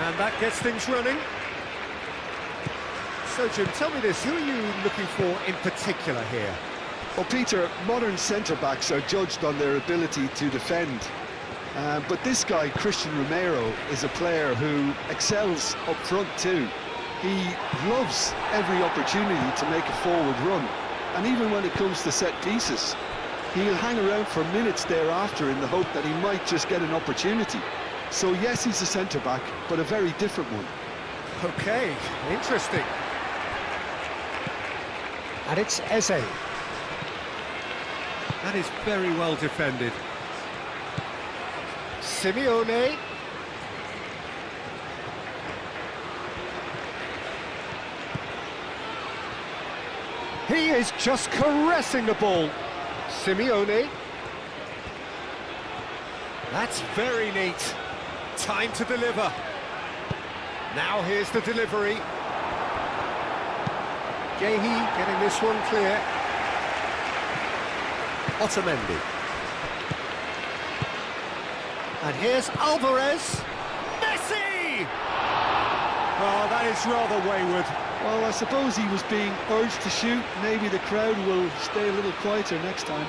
And that gets things running. So, Jim, tell me this, who are you looking for in particular here? Well, Peter, modern centre-backs are judged on their ability to defend. But this guy, Christian Romero, is a player who excels up front too. He loves every opportunity to make a forward run. And even when it comes to set pieces, he'll hang around for minutes thereafter in the hope that he might just get an opportunity. So yes, he's a centre-back, but a very different one. Okay, interesting. And it's Eze. That is very well defended. Simeone. He is just caressing the ball. Simeone. That's very neat. Time to deliver. Now here's the delivery. Gehi getting this one clear. Otamendi. And here's Alvarez. Messi! Oh, that is rather wayward. Well, I suppose he was being urged to shoot. Maybe the crowd will stay a little quieter next time.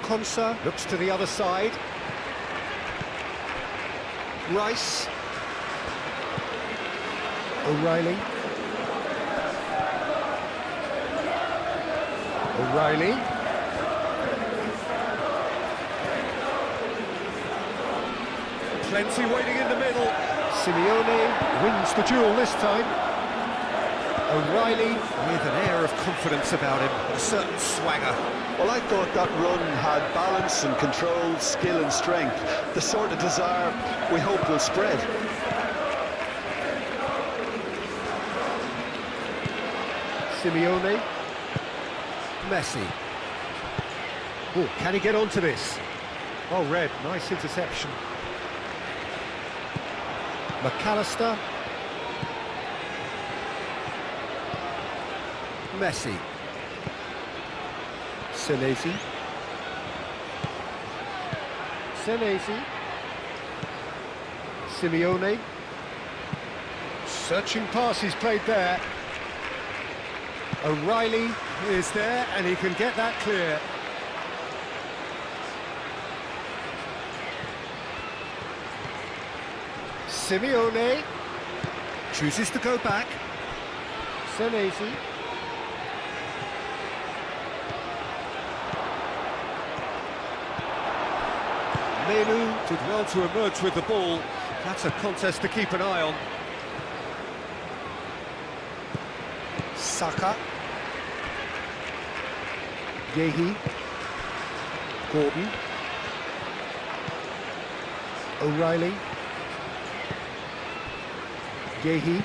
Konsa looks to the other side. Rice. O'Reilly. O'Reilly. Plenty waiting in the middle. Simeone wins the duel this time. O'Reilly with an air of confidence about him, a certain swagger. Well, I thought that run had balance and control, skill and strength, the sort of desire we hope will spread. Simeone. Messi. Oh, can he get onto this? Oh, Red, nice interception. McAllister. Messi. Senesi. Senesi. Simeone. Searching pass he's played there. O'Reilly is there and he can get that clear. Simeone chooses to go back. Senesi. Menu did well to emerge with the ball. That's a contest to keep an eye on. Saka. Gehi. Gordon. O'Reilly. Gehi.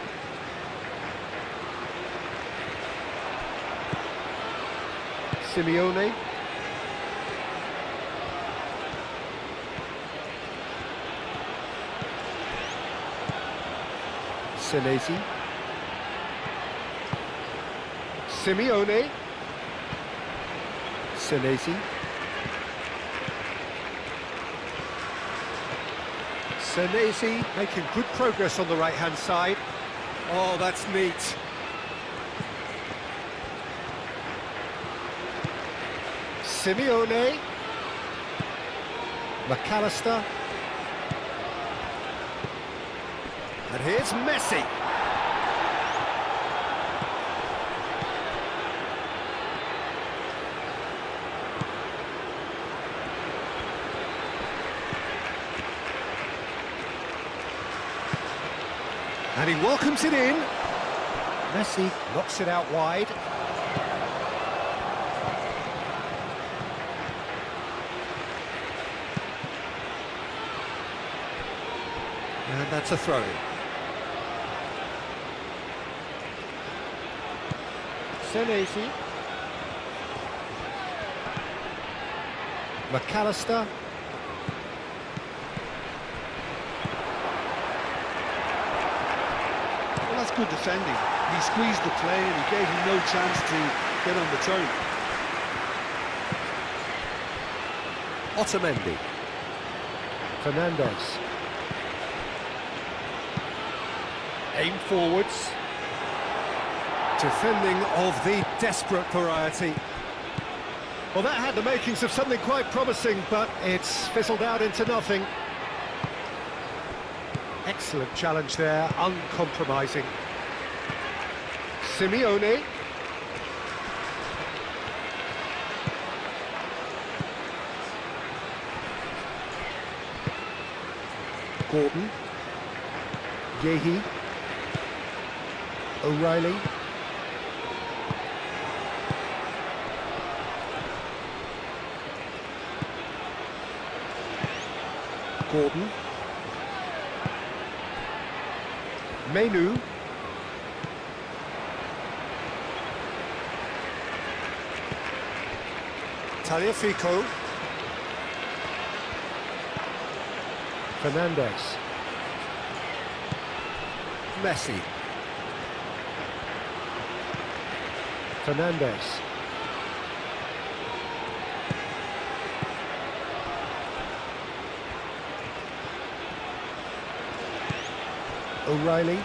Simeone. Senesi. Simeone. Senesi. Senesi making good progress on the right-hand side. Oh, that's neat. Simeone. McAllister. And here's Messi. And he welcomes it in. Messi knocks it out wide. And that's a throw-in. Senesi. McAllister. Well, that's good defending. He squeezed the play and he gave him no chance to get on the turn. Otamendi. Fernandez. Aim forwards. Defending of the desperate variety. Well, that had the makings of something quite promising, but it's fizzled out into nothing. Excellent challenge there, uncompromising. Simeone. Gordon. Yehi. O'Reilly. Gordon. Menu. Tagliafico. Fernandez. Messi. Fernandez. O'Reilly.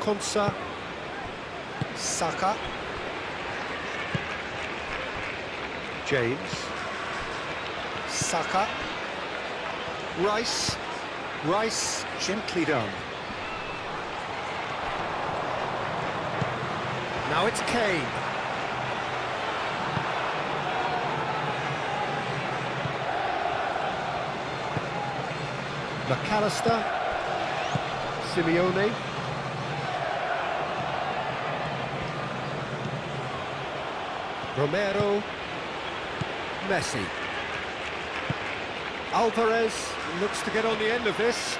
Konsa. Saka. James. Saka. Rice. Rice gently done. Now it's Kane. McAllister. Simeone. Romero. Messi. Alvarez looks to get on the end of this.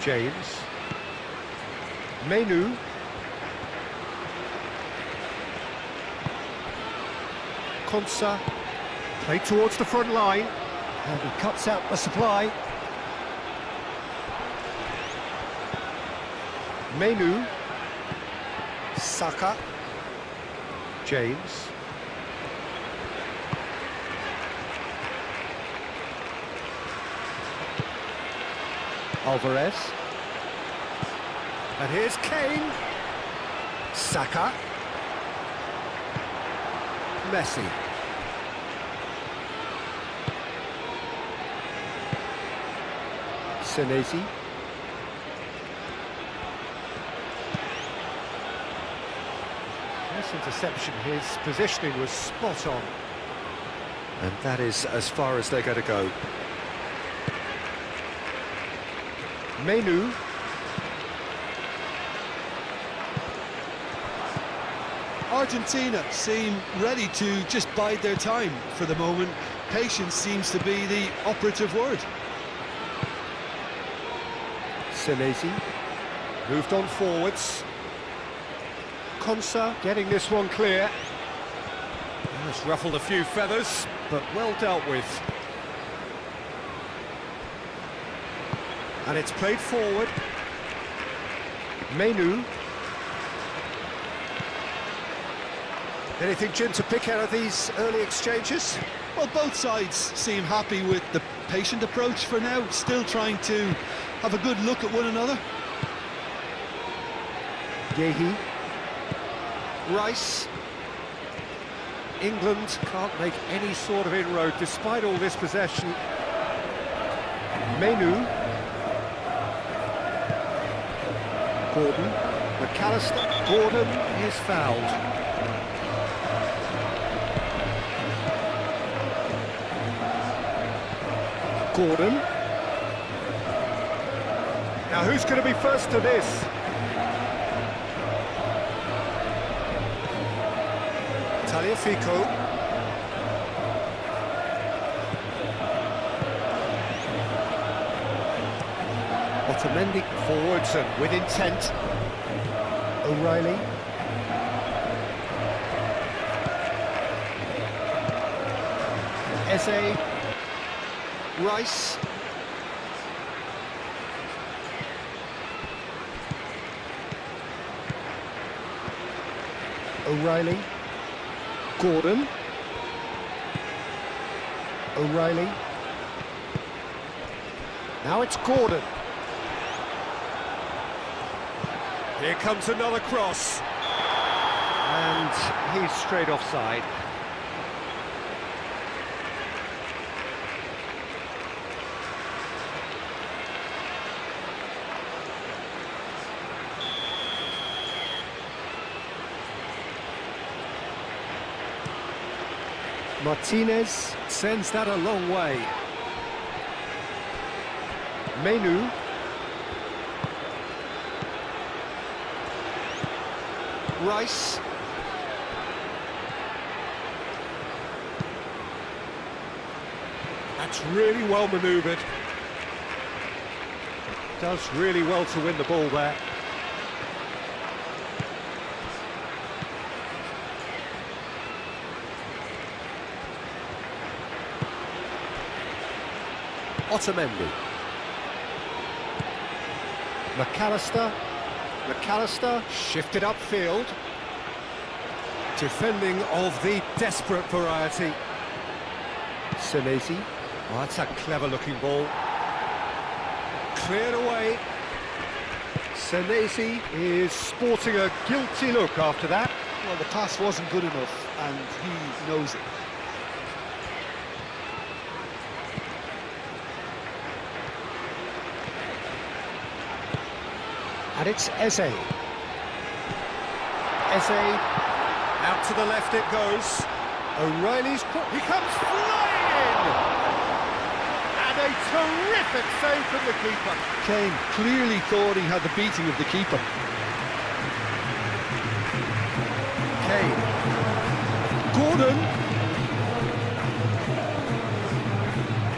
James. Menu. Konsa. Play towards the front line. And he cuts out the supply. Menu. Saka. James. Alvarez. And here's Kane. Saka. Messi. Senesi. Nice interception, his positioning was spot on. And that is as far as they're going to go. Menu. Argentina seem ready to just bide their time for the moment. Patience seems to be the operative word. Senesi moved on forwards. Konsa getting this one clear. It's ruffled a few feathers, but well dealt with. And it's played forward. Menu. Anything, Jim, to pick out of these early exchanges? Well, both sides seem happy with the patient approach for now, still trying to have a good look at one another. Yehi. Rice. England can't make any sort of inroad despite all this possession. Menu. Gordon. McAllister. Gordon is fouled. Gordon. Now who's going to be first to this? Tagliafico. Otamendi forwards and with intent. O'Reilly. Eze. Rice. O'Reilly. Gordon. O'Reilly. Now it's Gordon. Here comes another cross. And he's straight offside. Martinez sends that a long way. Menu. Rice. That's really well manoeuvred. Does really well to win the ball there. Otamendi. McAllister shifted upfield. Defending of the desperate variety. Senesi. Oh, that's a clever looking ball. Cleared away. Senesi is sporting a guilty look after that. Well, the pass wasn't good enough, and he knows it. And it's Eze. Eze, out to the left it goes. O'Reilly's he comes flying in! And a terrific save from the keeper. Kane clearly thought he had the beating of the keeper. Kane. Gordon.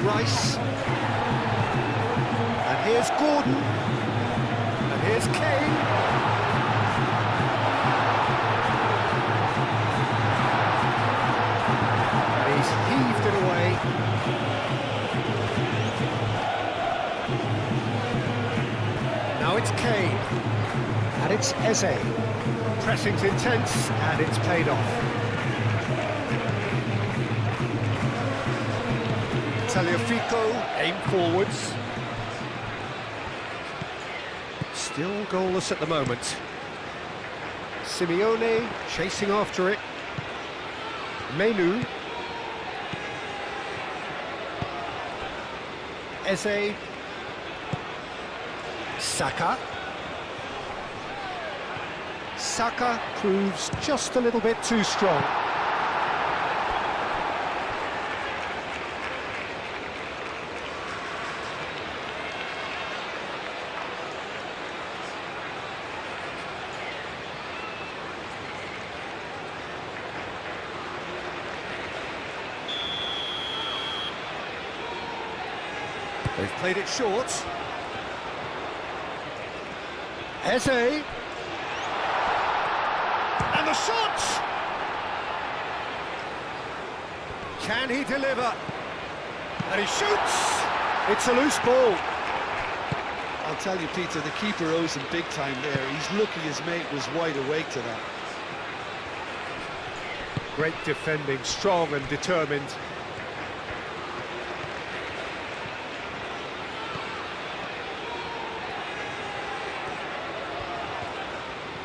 Rice. And here's Gordon. Here's Kane. And he's heaved it away. Now it's Kane. And it's Eze. Pressing's intense, and it's paid off. Tagliafico aim forwards. Still goalless at the moment. Simeone chasing after it. Menu. Eze. Saka. Saka proves just a little bit too strong. They've played it short. Eze. And the shot! Can he deliver? And he shoots! It's a loose ball. I'll tell you, Peter, the keeper owes him big time there. He's lucky his mate was wide awake to that. Great defending, strong and determined.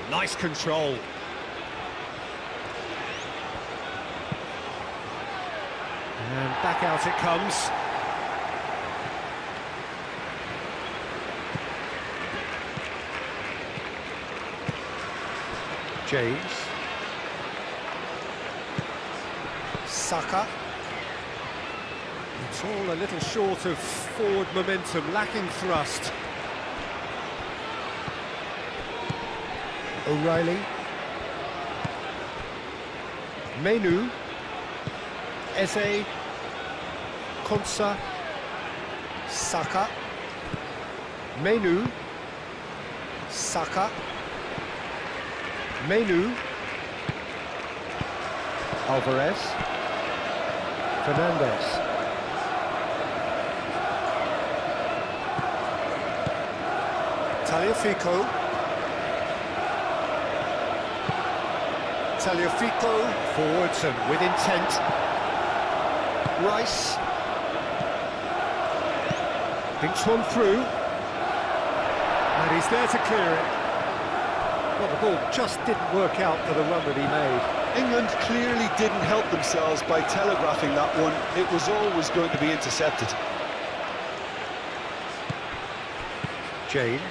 Nice control. And back out it comes. James. Saka. It's all a little short of forward momentum, lacking thrust. O'Reilly. Menu. Eze. Konsa. Saka. Menu. Saka. Menu. Alvarez. Fernandez. Tagliafico forwards and with intent. Rice. Thinks one through. And he's there to clear it. Well, the ball just didn't work out for the run that he made. England clearly didn't help themselves by telegraphing that one. It was always going to be intercepted. James.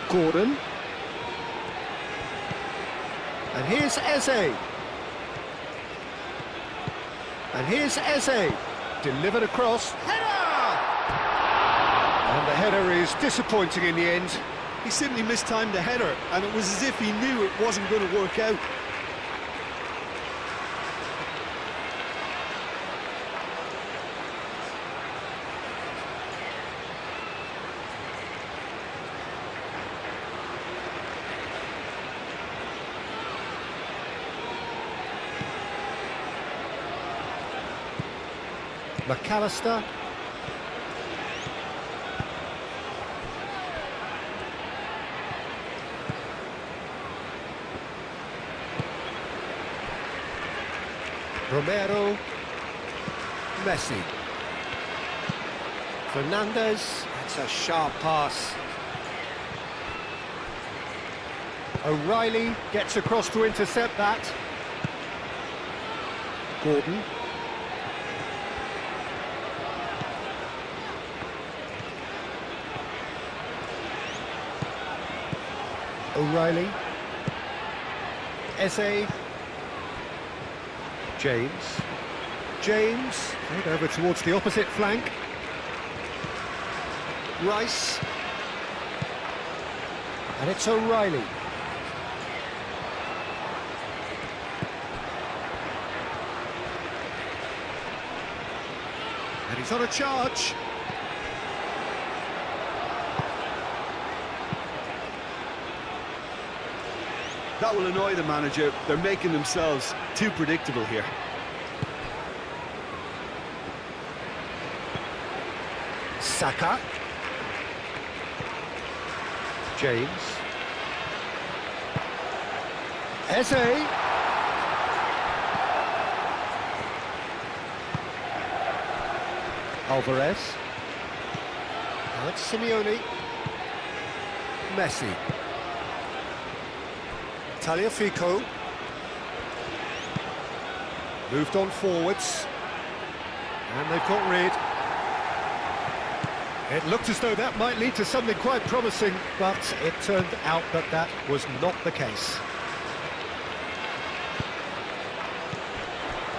Gordon. And here's Eze. And here's Eze. Delivered across. Header! And the header is disappointing in the end. He simply mistimed the header, and it was as if he knew it wasn't going to work out. McAllister. Romero. Messi. Fernandez. That's a sharp pass. O'Reilly gets across to intercept that. Gordon. O'Reilly. Eze. James. James. Played over towards the opposite flank. Rice. And it's O'Reilly. And he's on a charge. That will annoy the manager. They're making themselves too predictable here. Saka. James. Eze. Alvarez. Now it's Simeone. Messi. Tagliafico. Moved on forwards. And they've got rid. It looked as though that might lead to something quite promising, but it turned out that that was not the case.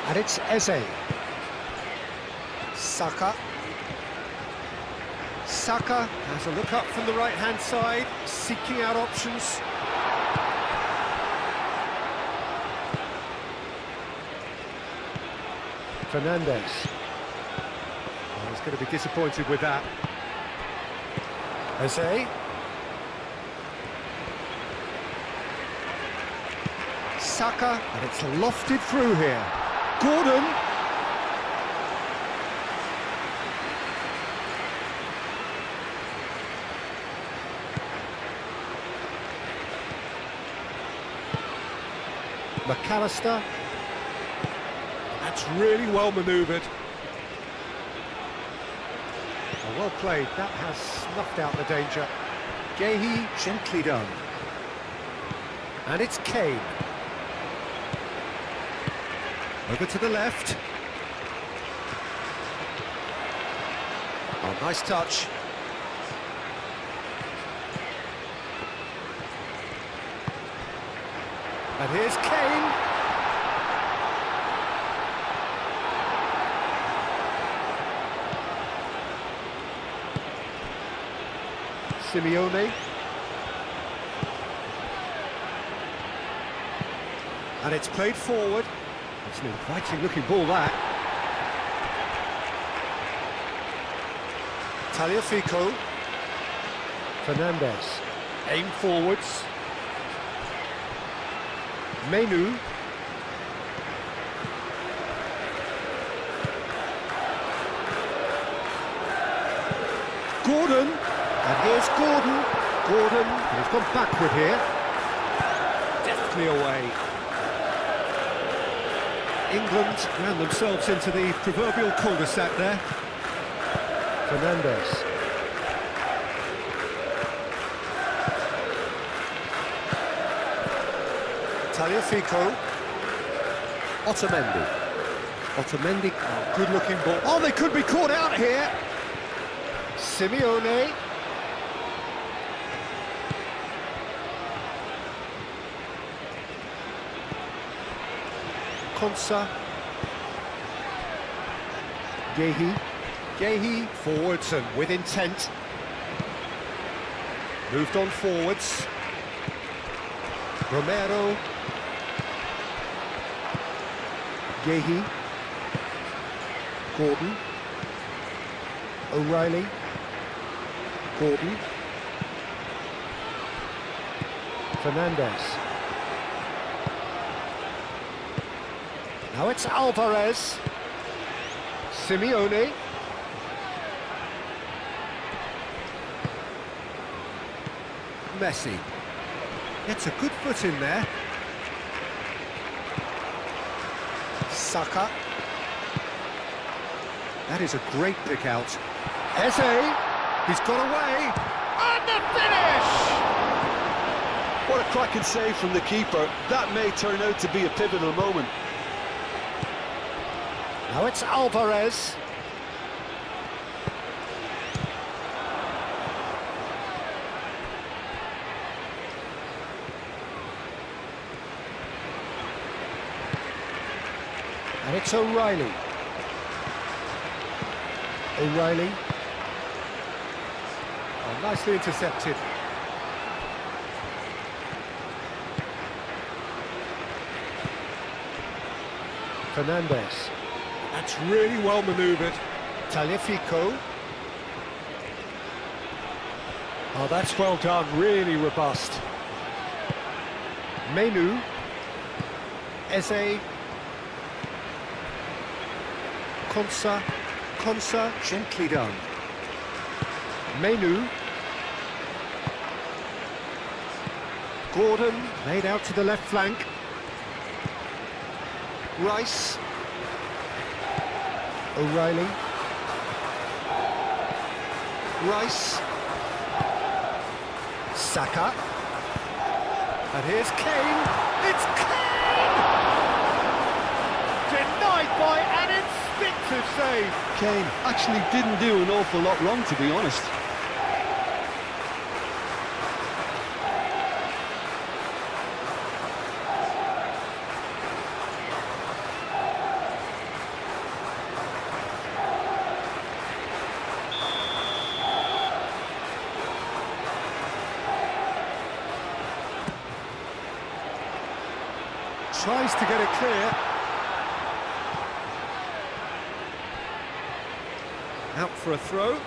And it's Eze. Saka. Saka has a look up from the right-hand side, seeking out options. Fernandez. Oh, he's going to be disappointed with that. Eze. Saka, and it's lofted through here. Gordon. McAllister. That's really well manoeuvred. Well played, that has snuffed out the danger. Gehi, gently done. And it's Kane. Over to the left. Oh, nice touch. And here's Kane. Simeone. And it's played forward. It's an inviting looking ball, that. Tagliafico. Fernandez. Aim forwards. Menu. Here's Gordon. Gordon, he's gone backward here. Deftly away. England ran themselves into the proverbial cul-de-sac there. Fernandes. Tagliafico. Otamendi. Otamendi, oh, good-looking ball. Oh, they could be caught out here. Simeone. Konsa. Gehi forwards and with intent. Moved on forwards. Romero. Gehi. Gordon. O'Reilly. Gordon. Fernandes. Now it's Alvarez. Simeone. Messi. Gets a good foot in there. Saka. That is a great pick out. Eze. He's got away. And the finish! What a cracking save from the keeper. That may turn out to be a pivotal moment. Now it's Alvarez. And it's O'Reilly. O'Reilly. Oh, nicely intercepted. Fernandes. That's really well manoeuvred. Tagliafico. Oh, that's well done, really robust. Menu. Eze. Konsa, gently done. Menu. Gordon, laid out to the left flank. Rice. O'Reilly. Rice. Saka. And here's Kane. It's Kane! Denied by an instinctive save. Kane actually didn't do an awful lot wrong, to be honest. Tries to get it clear. Out for a throw.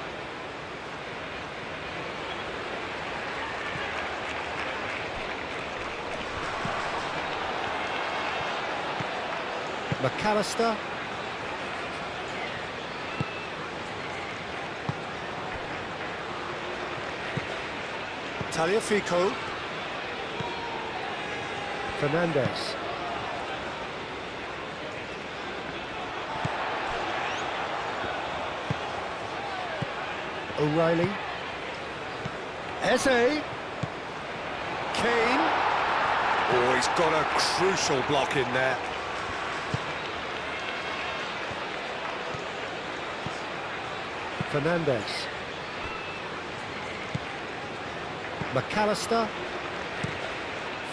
McAllister. Tagliafico. Fernandes. O'Reilly. Eze. Kane. Oh, he's got a crucial block in there. Fernandes. McAllister.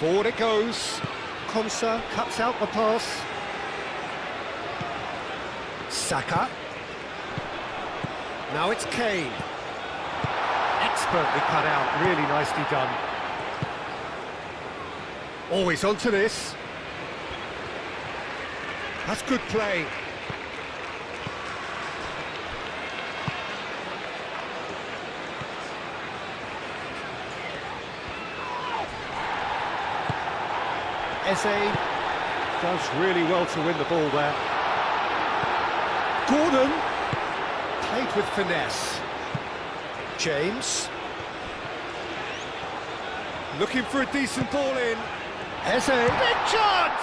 Forward it goes. Konsa cuts out the pass. Saka. Now it's Kane. Expertly cut out, really nicely done. Always onto this. That's good play. Eze does really well to win the ball there. Gordon played with finesse. James. Looking for a decent ball in. Eze, big chance!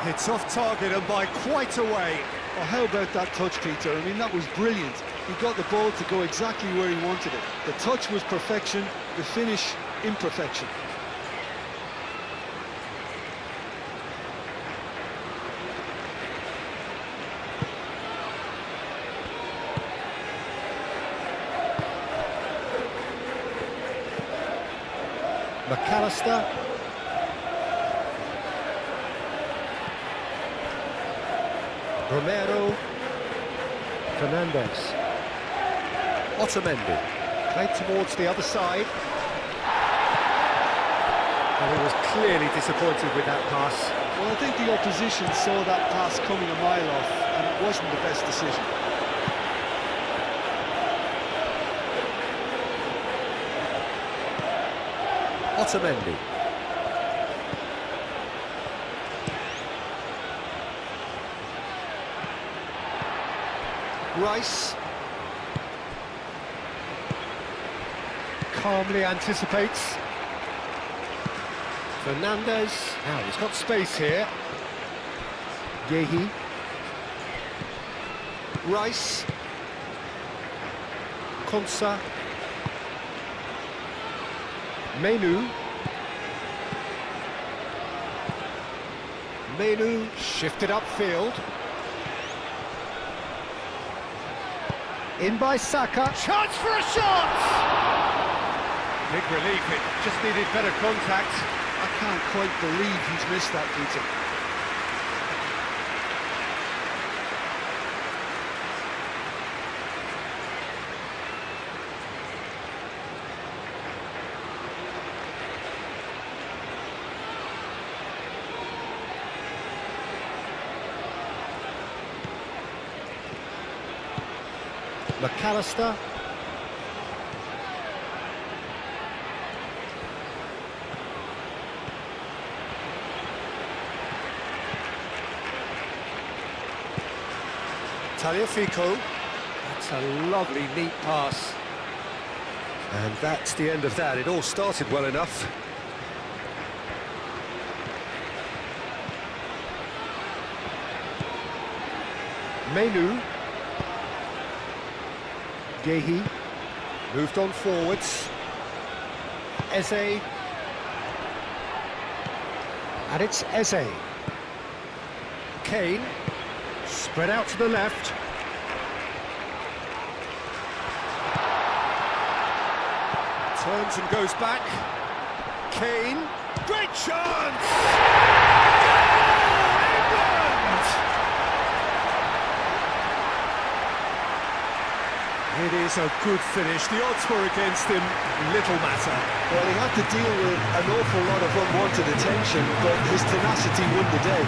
It's off target and by quite a way. Oh, how about that touch, Peter? I mean, that was brilliant. He got the ball to go exactly where he wanted it. The touch was perfection, the finish, imperfection. McAllister. Romero. Fernandez. Otamendi. Played towards the other side. And he was clearly disappointed with that pass. Well, I think the opposition saw that pass coming a mile off, and it wasn't the best decision. Otamendi. Rice. Calmly anticipates. Fernandez. Now he's got space here. Yehi. Rice. Konsa. Menu. Menu shifted upfield. In by Saka. Chance for a shot! Big relief, it just needed better contact. I can't quite believe he's missed that, Peter. McAllister. Tagliafico. That's a lovely, neat pass. And that's the end of that. It all started well enough. Menu. Yehi. Moved on forwards. Eze. And it's Eze. Kane. Spread out to the left. Turns and goes back. Kane. Great chance! England! It is a good finish. The odds were against him. Little matter. Well, he had to deal with an awful lot of unwanted attention, but his tenacity won the day.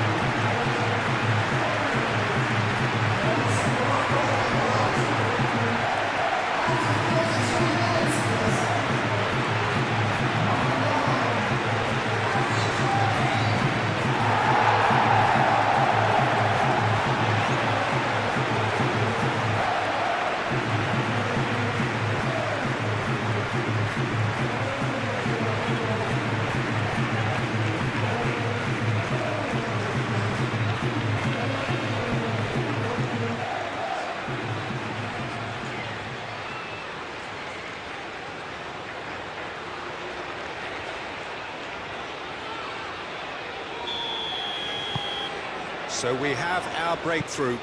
So we have our breakthrough.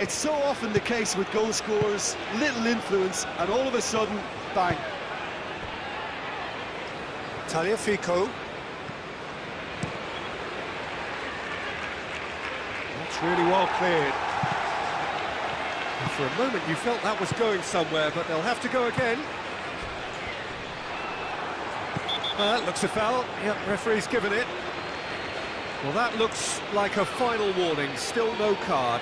It's so often the case with goal scorers, little influence, and all of a sudden, bang. Tagliafico. That's really well cleared. And for a moment you felt that was going somewhere, but they'll have to go again. Looks a foul. Yep, referee's given it. Well, that looks like a final warning. Still no card.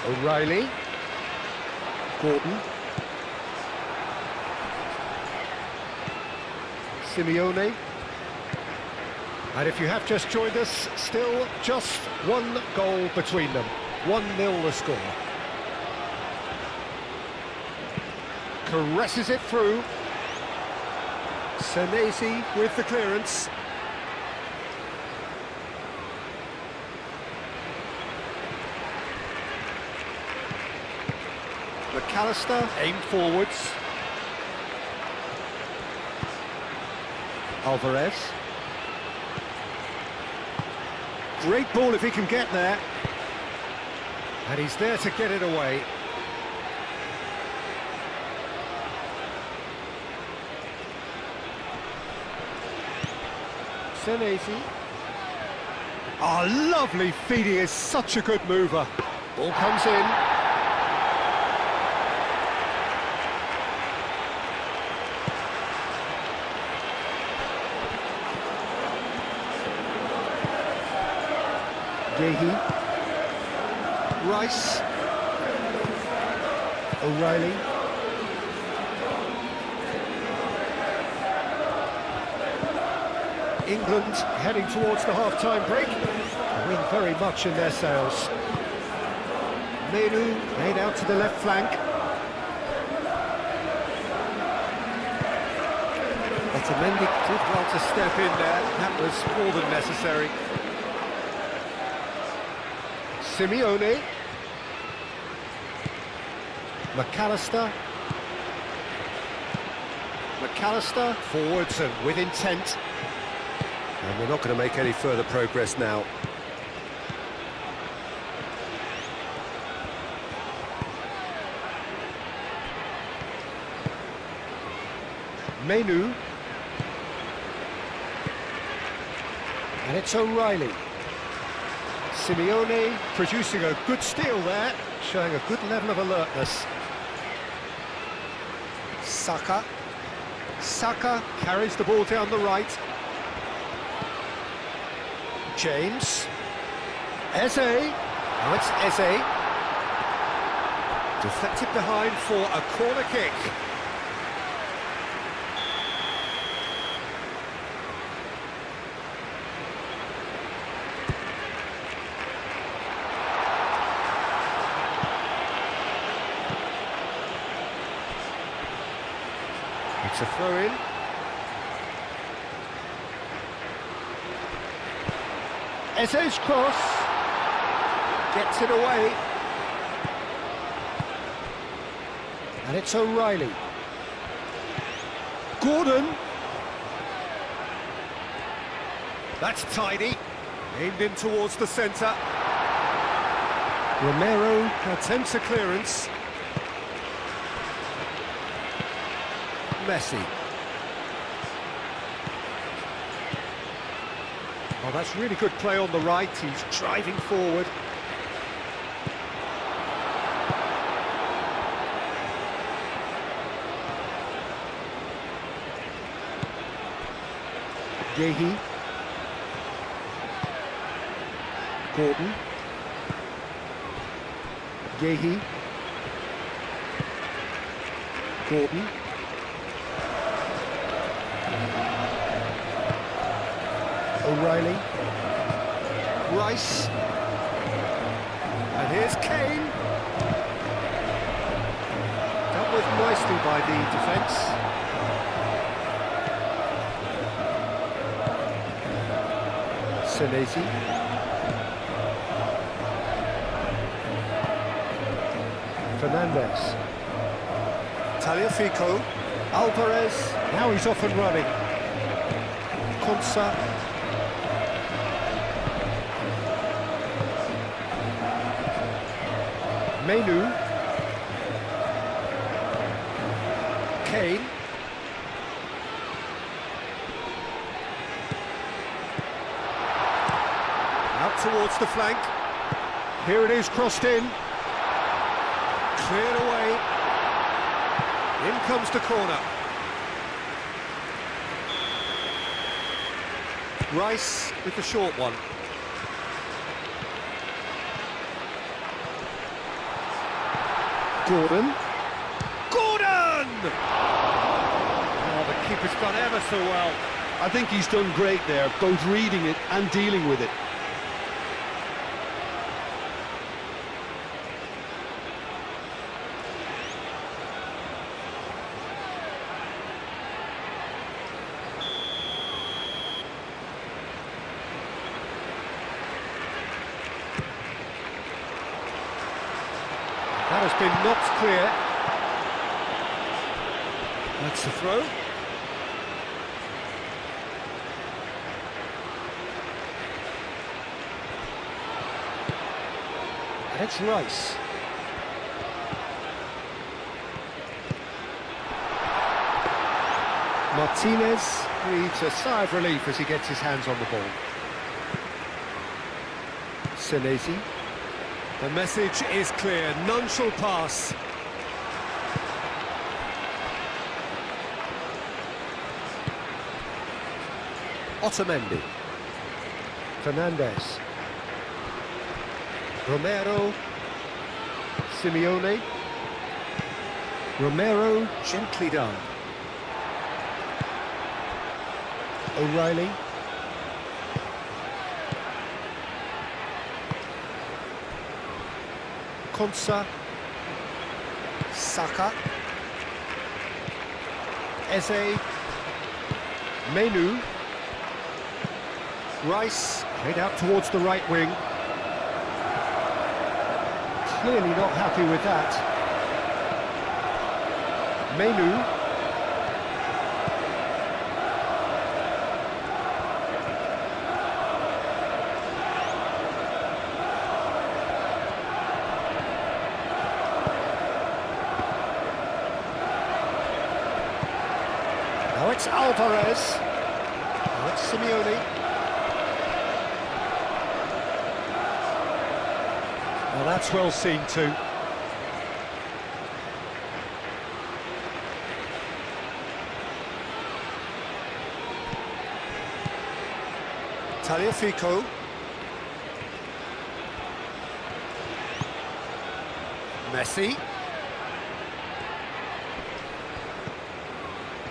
O'Reilly. Gordon. Simeone. And if you have just joined us, still just one goal between them. 1-0 the score. Caresses it through. Senesi with the clearance. McAllister aimed forwards. Alvarez. Great ball if he can get there. And he's there to get it away. Senesi. Oh, lovely feed, he is such a good mover. Ball comes in. Gehi, Rice, O'Reilly, England heading towards the half-time break. A win very much in their sails. Menu made out to the left flank. Otamendi did well to step in there. That was more than necessary. Simeone. McAllister. McAllister forwards and with intent. And we're not going to make any further progress now. Menu. And it's O'Reilly. Simeone producing a good steal there, showing a good level of alertness. Saka. Saka carries the ball down the right. James. Eze. Now it's Eze. Deflected behind for a corner kick. It's a throw-in. Eze's cross. Gets it away. And it's O'Reilly. Gordon. That's tidy. Aimed in towards the centre. Romero attempts a clearance. Messi. Oh, that's really good play on the right. He's driving forward. Gehi. Gordon. Gehi. Gordon. O'Reilly. Rice. And here's Kane. Dealt with nicely by the defence. Senesi. Fernandez. Tagliafico. Alvarez. Now he's off and running. Konsa. Menu. Kane. Out towards the flank. Here it is, crossed in. Cleared away. In comes the corner. Rice with the short one. Gordon. Gordon! Oh, the keeper's done ever so well. I think he's done great there, both reading it and dealing with it. That has been knocked clear. That's the throw. And it's Rice. Martinez breathes a sigh of relief as he gets his hands on the ball. Senesi. The message is clear, none shall pass. Otamendi. Fernandez. Romero. Simeone. Romero, gently done. O'Reilly. Konsa. Saka. Eze. Menu. Rice, played out towards the right wing. Clearly not happy with that. Menu. Now it's Alvarez. Now it's Simeone. Well, that's well seen too. Tagliafico. Messi.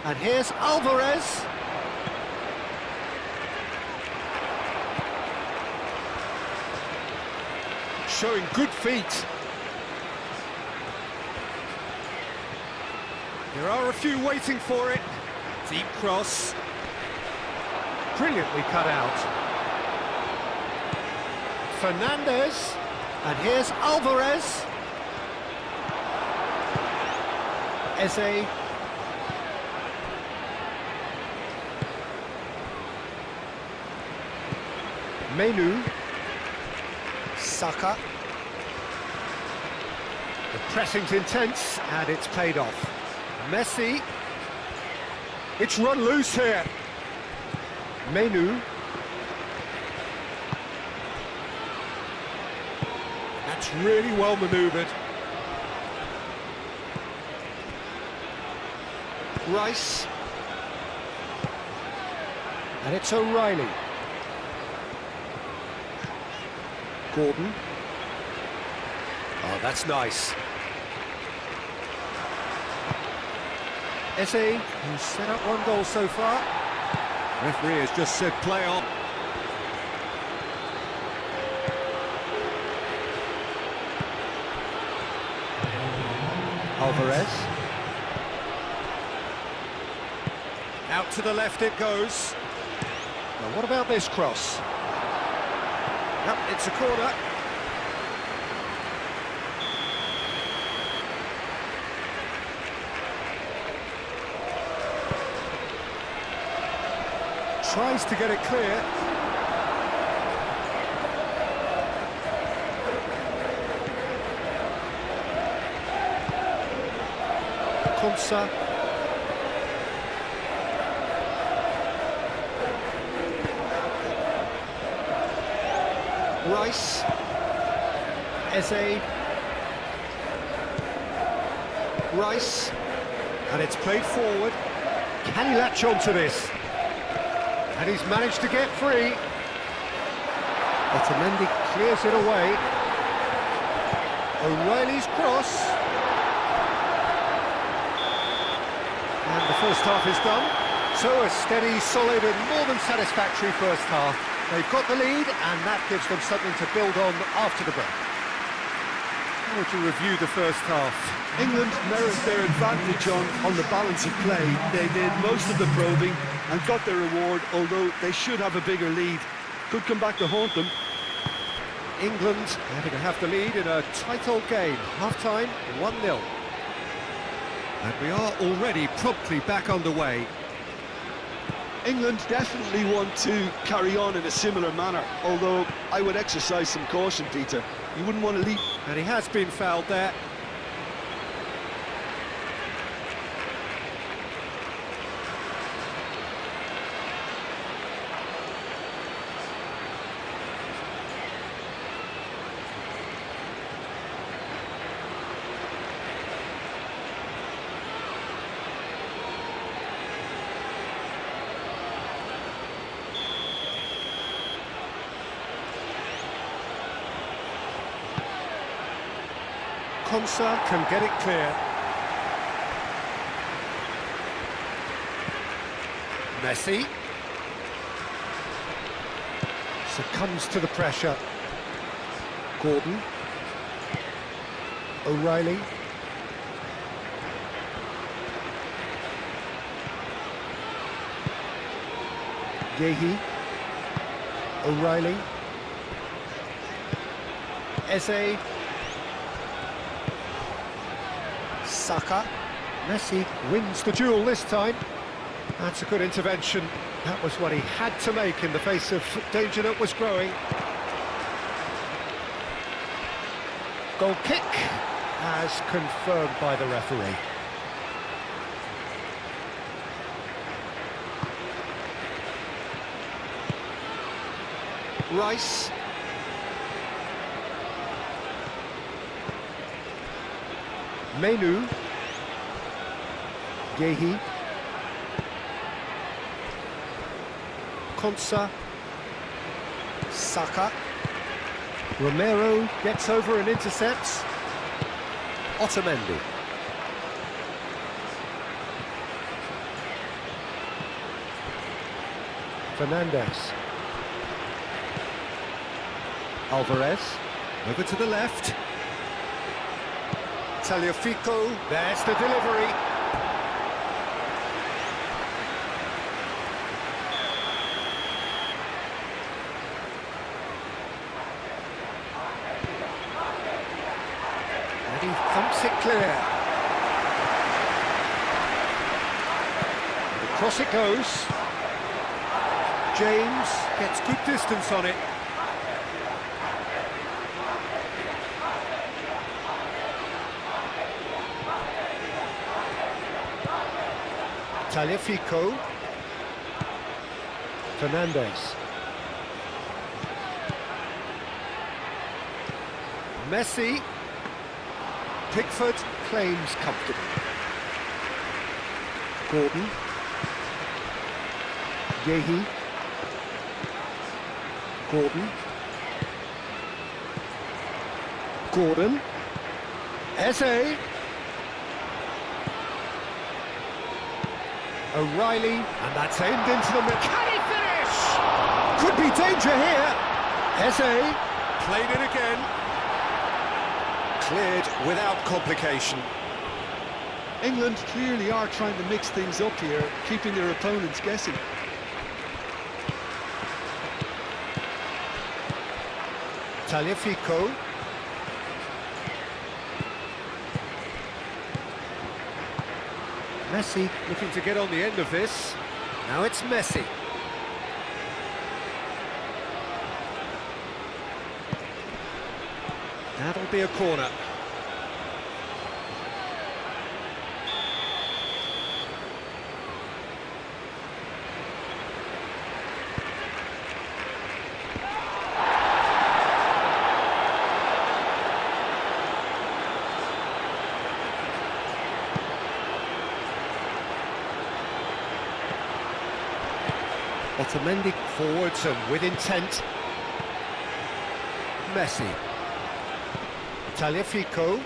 And here's Alvarez. Showing good feet. There are a few waiting for it. Deep cross. Brilliantly cut out. Fernandez. And here's Alvarez. Eze. Menu. Saka. The pressing's intense and it's paid off. Messi. It's run loose here. Menu. That's really well manoeuvred. Rice. And it's O'Reilly. Gordon. Oh, that's nice. Eze, who's set up one goal so far. Referee has just said play on. Alvarez. Out to the left it goes. Now what about this cross? Yep, it's a corner. Tries to get it clear. Konsa. Rice. Eze. Rice. And it's played forward. Can he latch on to this? And he's managed to get free. Otamendi clears it away. O'Reilly's cross. And the first half is done. So a steady, solid and more than satisfactory first half. They've got the lead and that gives them something to build on after the break. How would you review the first half? England merit their advantage on the balance of play. They did most of the probing and got their reward, although they should have a bigger lead. Could come back to haunt them. England having to have the lead in a tight old game. Half-time, 1-0. And we are already promptly back underway. England definitely want to carry on in a similar manner, although I would exercise some caution, Peter. You wouldn't want to leave. And he has been fouled there. Konsa can get it clear. Messi succumbs to the pressure. Gordon. O'Reilly. Yehi. O'Reilly. Eze. Saka. Messi wins the duel this time. That's a good intervention. That was what he had to make in the face of danger that was growing. Goal kick as confirmed by the referee. Rice. Menu. Yehi. Konsa. Saka. Romero gets over and intercepts. Otamendi. Fernandez. Alvarez. Over to the left. Tagliafico, there's the delivery. And he thumps it clear. And across it goes. James gets good distance on it. Tagliafico. Fernandez. Messi. Pickford claims comfortably. Gordon. Yehi. Gordon. Gordon. Eze. O'Reilly, and that's aimed into the middle. Can he finish? Could be danger here. Eze played it again. Cleared without complication. England clearly are trying to mix things up here, keeping their opponents guessing. Tagliafico. Messi looking to get on the end of this. Now it's Messi. That'll be a corner. Otamendi forwards and with intent. Messi. Tagliafico.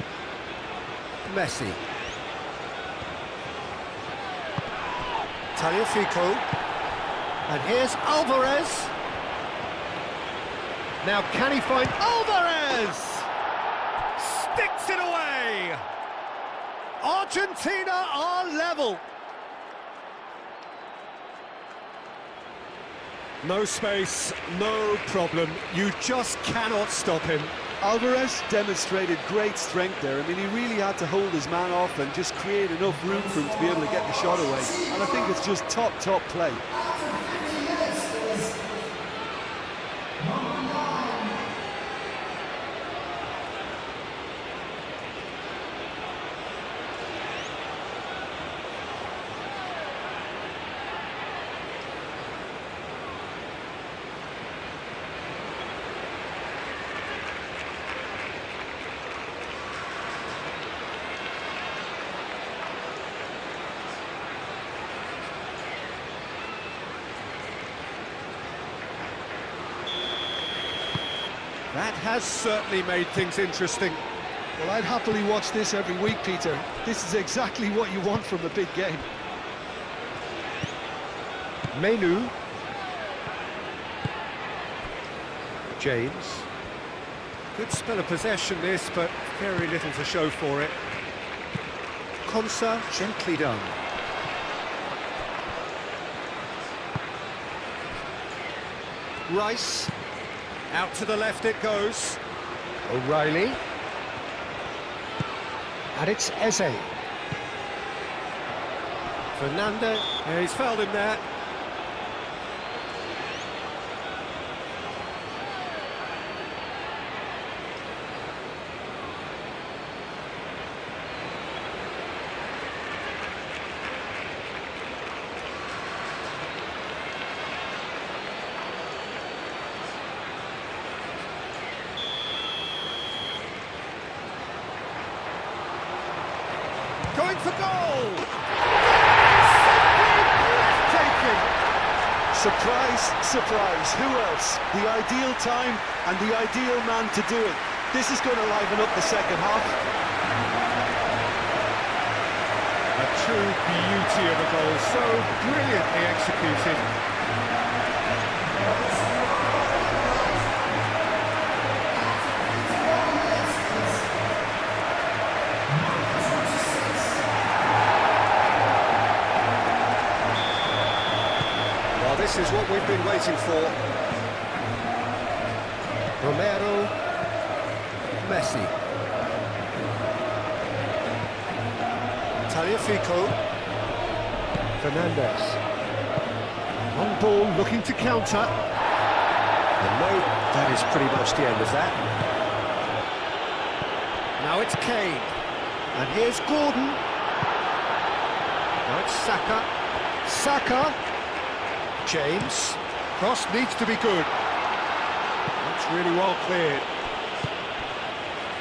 Messi. Tagliafico. And here's Alvarez. Now can he find Alvarez? Sticks it away! Argentina are level. No space, no problem. You just cannot stop him. Alvarez demonstrated great strength there. I mean, he really had to hold his man off and just create enough room for him to be able to get the shot away. And I think it's just top play. That has certainly made things interesting. Well, I'd happily watch this every week, Peter. This is exactly what you want from a big game. Menu. James. Good spell of possession this, but very little to show for it. Konsa, gently done. Rice. Out to the left it goes. O'Reilly. And it's Eze. Fernando. Yeah, he's fouled him there. Going for goal! Breathtaking! Surprise, surprise, who else? The ideal time and the ideal man to do it. This is going to liven up the second half. A true beauty of a goal, so brilliantly executed. This is what we've been waiting for. Romero, Messi. Tagliafico. Fernandez. On ball, looking to counter. And no, that is pretty much the end of that. Now it's Kane. And here's Gordon. Now it's Saka. Saka. James, cross needs to be good. That's really well cleared.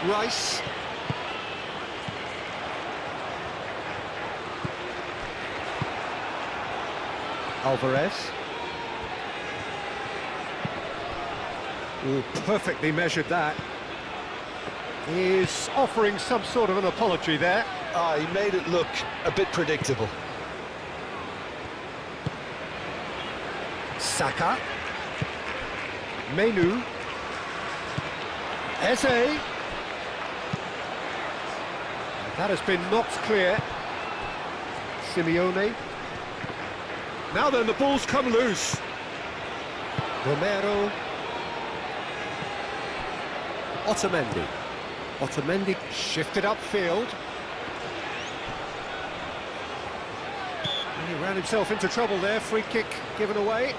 Rice. Alvarez. Ooh, perfectly measured that. He's offering some sort of an apology there. He made it look a bit predictable. Saka. Menu. Eze. That has been knocked clear. Simeone. Now then, the ball's come loose. Romero. Otamendi. Otamendi shifted upfield. He ran himself into trouble there. Free kick given away.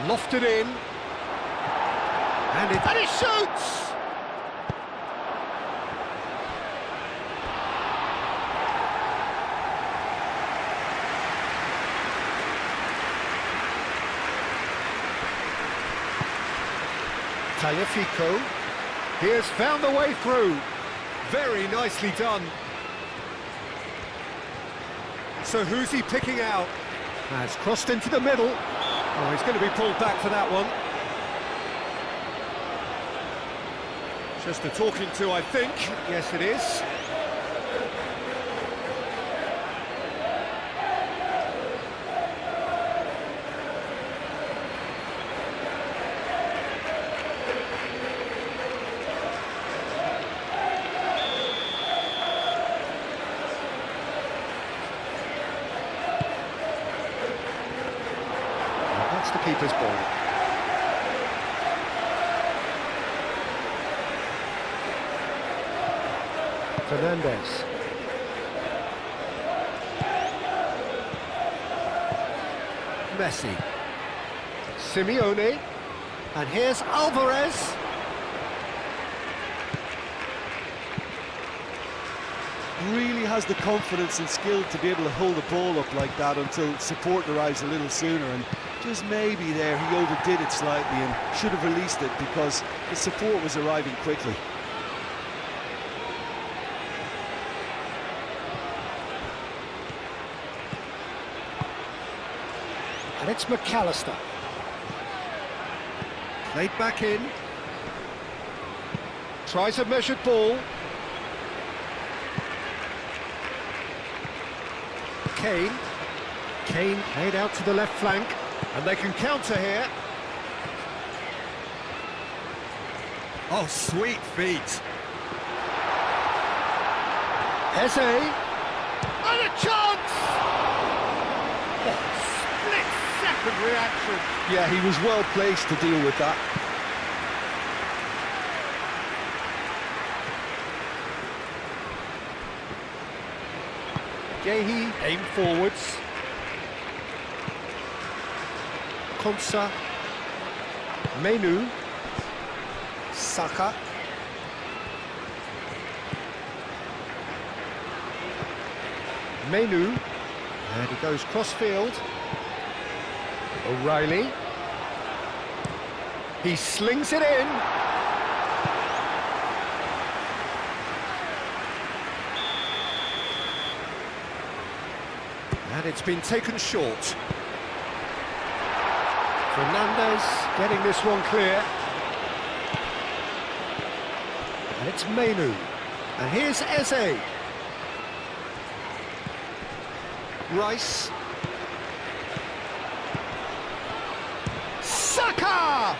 Lofted in. And he shoots! Tagliafico. He has found the way through. Very nicely done. So who's he picking out? Has crossed into the middle. Oh, he's going to be pulled back for that one. Just a talking to, I think. Yes, it is. That's the keeper's ball. Fernandez. Messi. Simeone. And here's Alvarez. Really has the confidence and skill to be able to hold the ball up like that until support arrives a little sooner, and just maybe there he overdid it slightly and should have released it because the support was arriving quickly. And it's McAllister. Played back in. Tries a measured ball. Kane. Kane played out to the left flank. And they can counter here. Oh, sweet feet. Eze. And a chance! Oh, split-second reaction. Yeah, he was well placed to deal with that. Gehi aimed forwards. Konsa. Menu. Saka. Menu. And he goes cross-field. O'Reilly. He slings it in. And it's been taken short. Fernandez getting this one clear. And it's Menu. And here's Eze. Rice. Saka!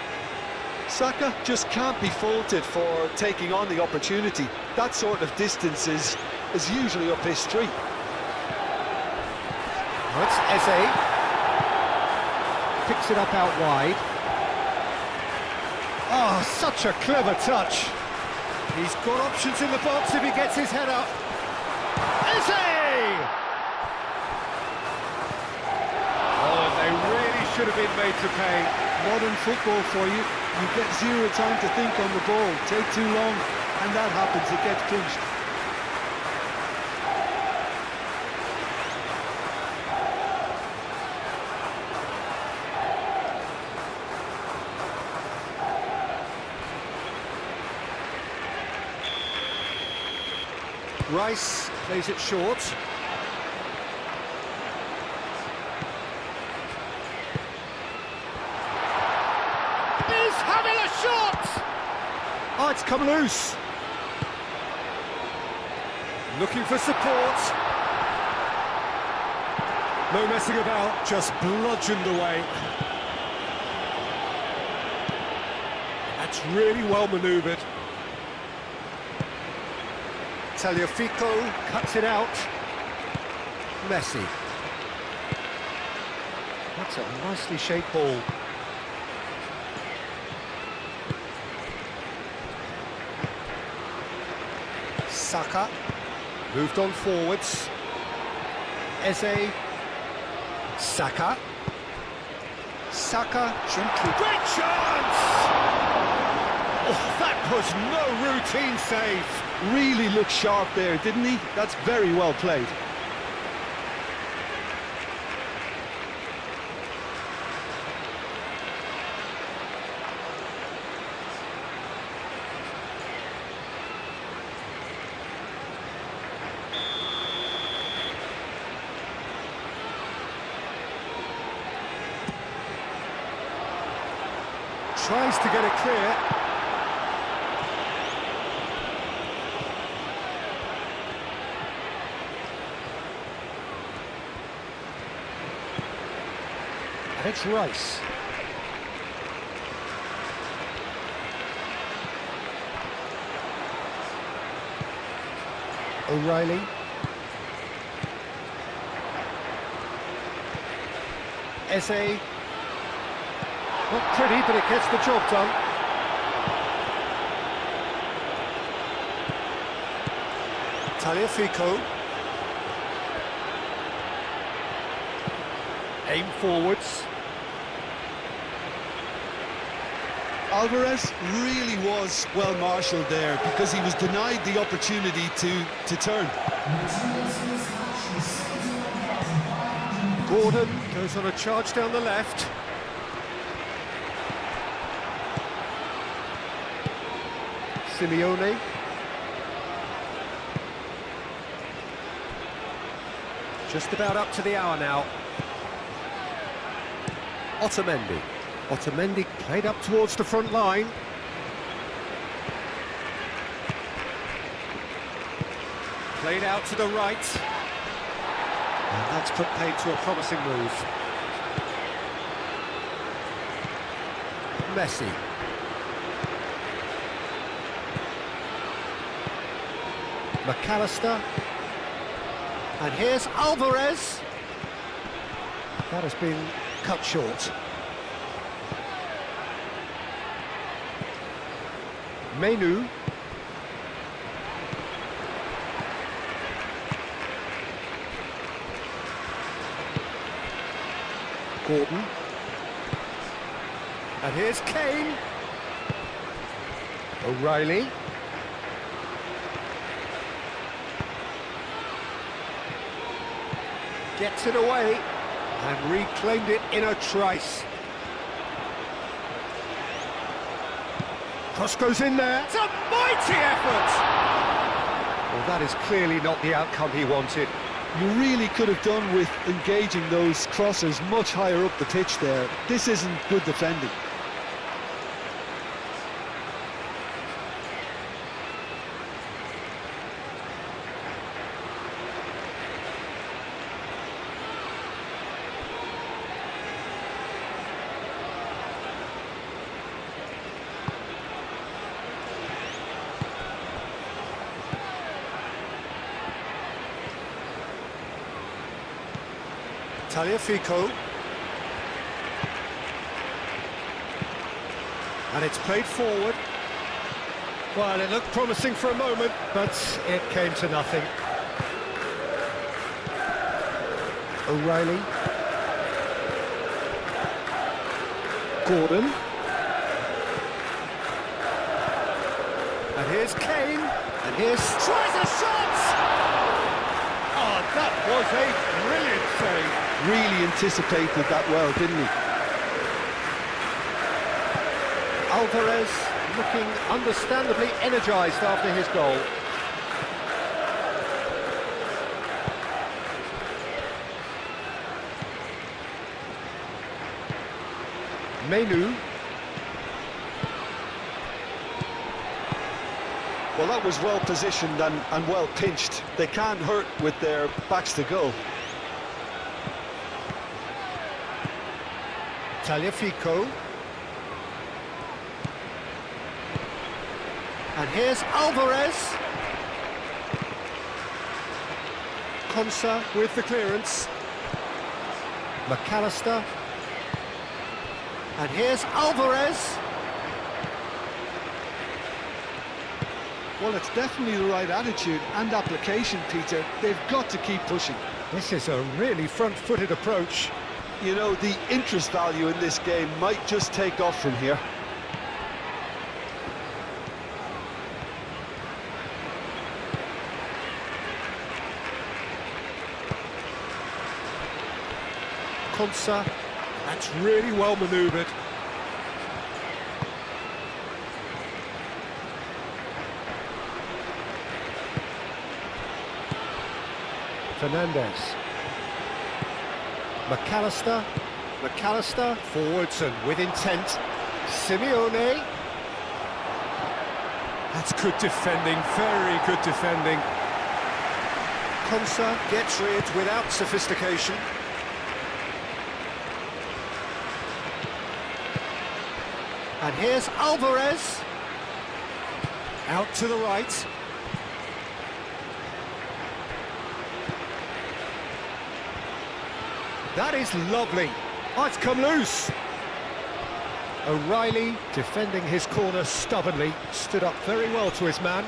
Saka just can't be faulted for taking on the opportunity. That sort of distance is usually up his street. That's Eze. Picks it up out wide. Oh, such a clever touch. He's got options in the box if he gets his head up. Eze! Oh, they really should have been made to pay. Modern football for you. You get zero time to think on the ball. Take too long, and that happens. It gets clinched. Rice plays it short. Is having a shot! Oh, it's come loose. Looking for support. No messing about, just bludgeoned away. That's really well manoeuvred. Tagliafico cuts it out. Messi. That's a nicely shaped ball. Saka moved on forwards. Eze. Saka. Saka. Great chance! Oh, that was no routine save. Really looked sharp there, didn't he? That's very well played. Tries to get it clear. And it's Rice. O'Reilly. Eze. Not pretty, but it gets the job done. Tagliafico. Aim forwards. Alvarez really was well marshalled there because he was denied the opportunity to turn. Gordon goes on a charge down the left. Simeone. Just about up to the hour now. Otamendi. Otamendi played up towards the front line. Played out to the right. And that's put paid to a promising move. Messi. McAllister. And here's Alvarez. That has been cut short. Menu. Gordon. And here's Kane. O'Reilly. Gets it away and reclaimed it in a trice. Cross goes in there. It's a mighty effort! Well, that is clearly not the outcome he wanted. You really could have done with engaging those crossers much higher up the pitch there. This isn't good defending. Tagliafico. And it's played forward. Well, it looked promising for a moment, but it came to nothing. O'Reilly. Gordon. And here's Kane. And here's... tries a shot! Oh, that was a brilliant save. Really anticipated that well, didn't he? Alvarez looking understandably energised after his goal. Menu. Well, that was well positioned and well pinched. They can't hurt with their backs to goal. Tagliafico. And here's Alvarez. Konsa with the clearance. McAllister. And here's Alvarez. Well, it's definitely the right attitude and application, Peter. They've got to keep pushing. This is a really front-footed approach. You know, the interest value in this game might just take off from here. Konsa, that's really well manoeuvred. Fernandez. McAllister. McAllister forwards and with intent. Simeone. That's good defending, very good defending. Konsa gets rid without sophistication. And here's Alvarez. Out to the right. That is lovely. Oh, it's come loose. O'Reilly, defending his corner stubbornly, stood up very well to his man.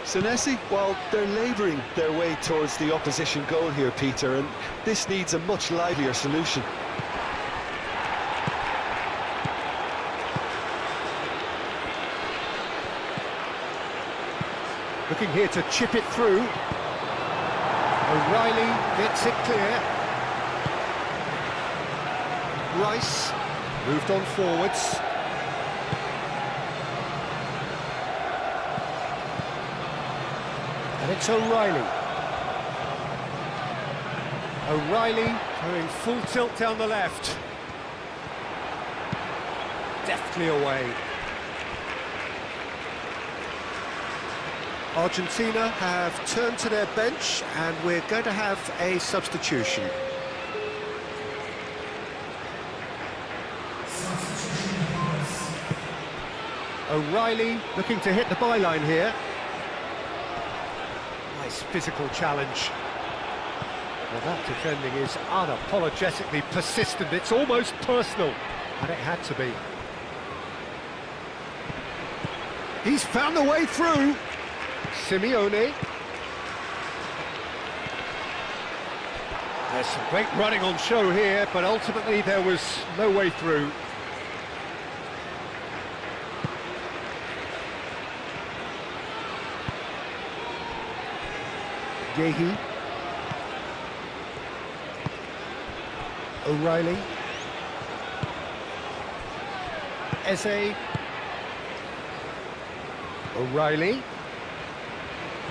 Senesi, well, they're labouring their way towards the opposition goal here, Peter, and this needs a much livelier solution. Looking here to chip it through. O'Reilly gets it clear. Rice moved on forwards. And it's O'Reilly. O'Reilly going full tilt down the left. Deftly away. Argentina have turned to their bench and we're going to have a substitution. O'Reilly looking to hit the byline here. Nice physical challenge. Well, that defending is unapologetically persistent. It's almost personal, and it had to be. He's found the way through. Simeone. There's some great running on show here, but ultimately there was no way through. Yehi. O'Reilly. Eze. O'Reilly.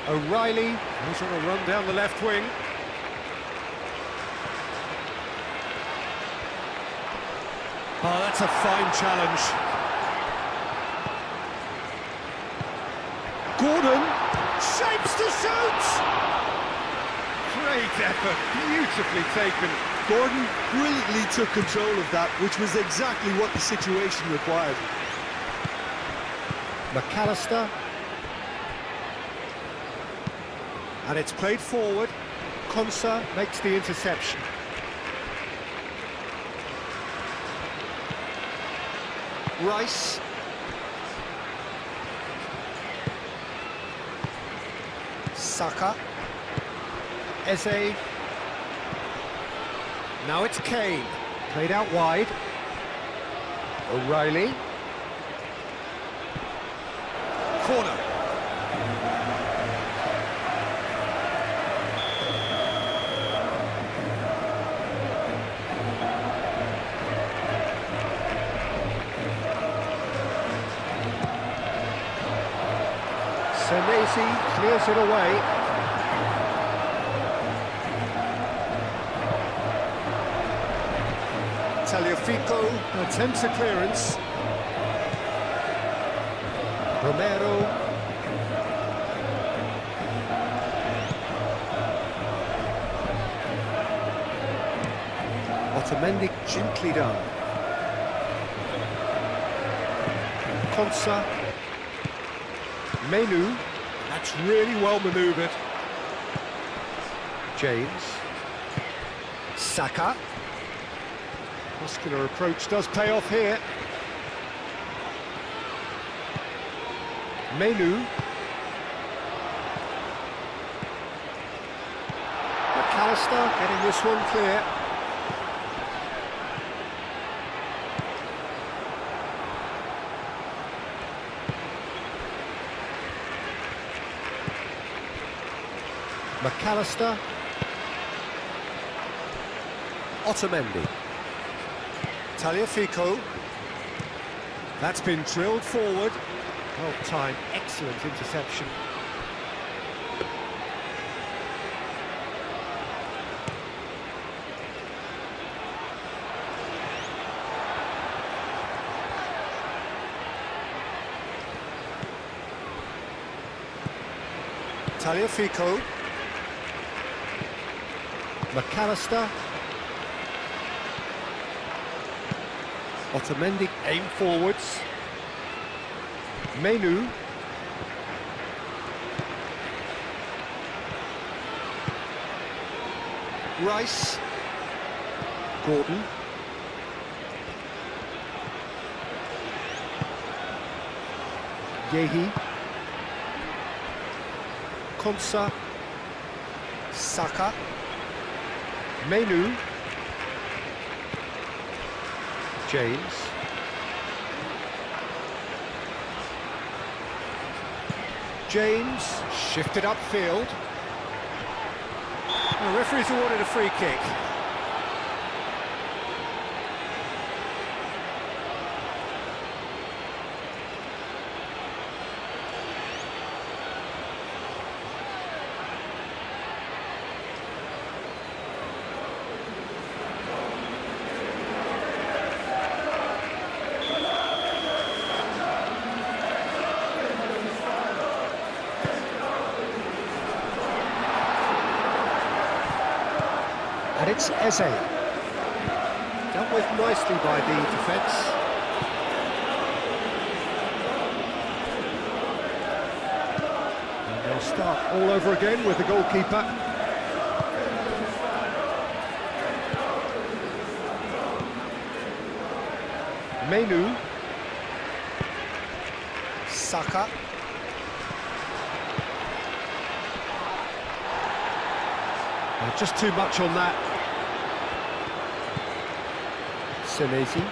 O'Reilly, he's on a run down the left wing. Oh, that's a fine challenge. Gordon shapes to shoot! Great effort, beautifully taken. Gordon brilliantly took control of that, which was exactly what the situation required. McAllister. And it's played forward. Konsa makes the interception. Rice. Saka. Eze. Now it's Kane. Played out wide. O'Reilly. Corner. Senesi clears it away. Tagliafico attempts a clearance. Romero. Otamendi gently done. Konsa. Menu, that's really well manoeuvred. James. Saka. Muscular approach does pay off here. Menu. McAllister getting this one clear. McAllister. Otamendi. Tagliafico. That's been drilled forward. Well timed, excellent interception. Tagliafico. McAllister. Otamendi aim forwards. Menu. Rice. Gordon. Yehi. Konsa. Saka. Menu. James. James shifted upfield. The referee's awarded a free kick. And it's Eze. Dealt with nicely by the defence. And they'll start all over again with the goalkeeper. Menu. Saka. Just too much on that. Senesi.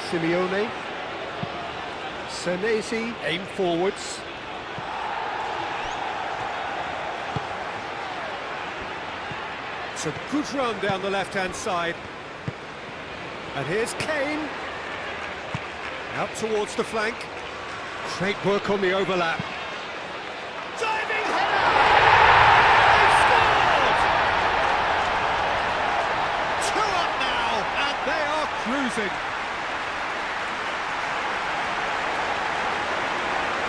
Simeone. Senesi, aim forwards. It's a good run down the left-hand side. And here's Kane. Out towards the flank. Great work on the overlap. Diving header! They scored! 2 up now, and they are cruising.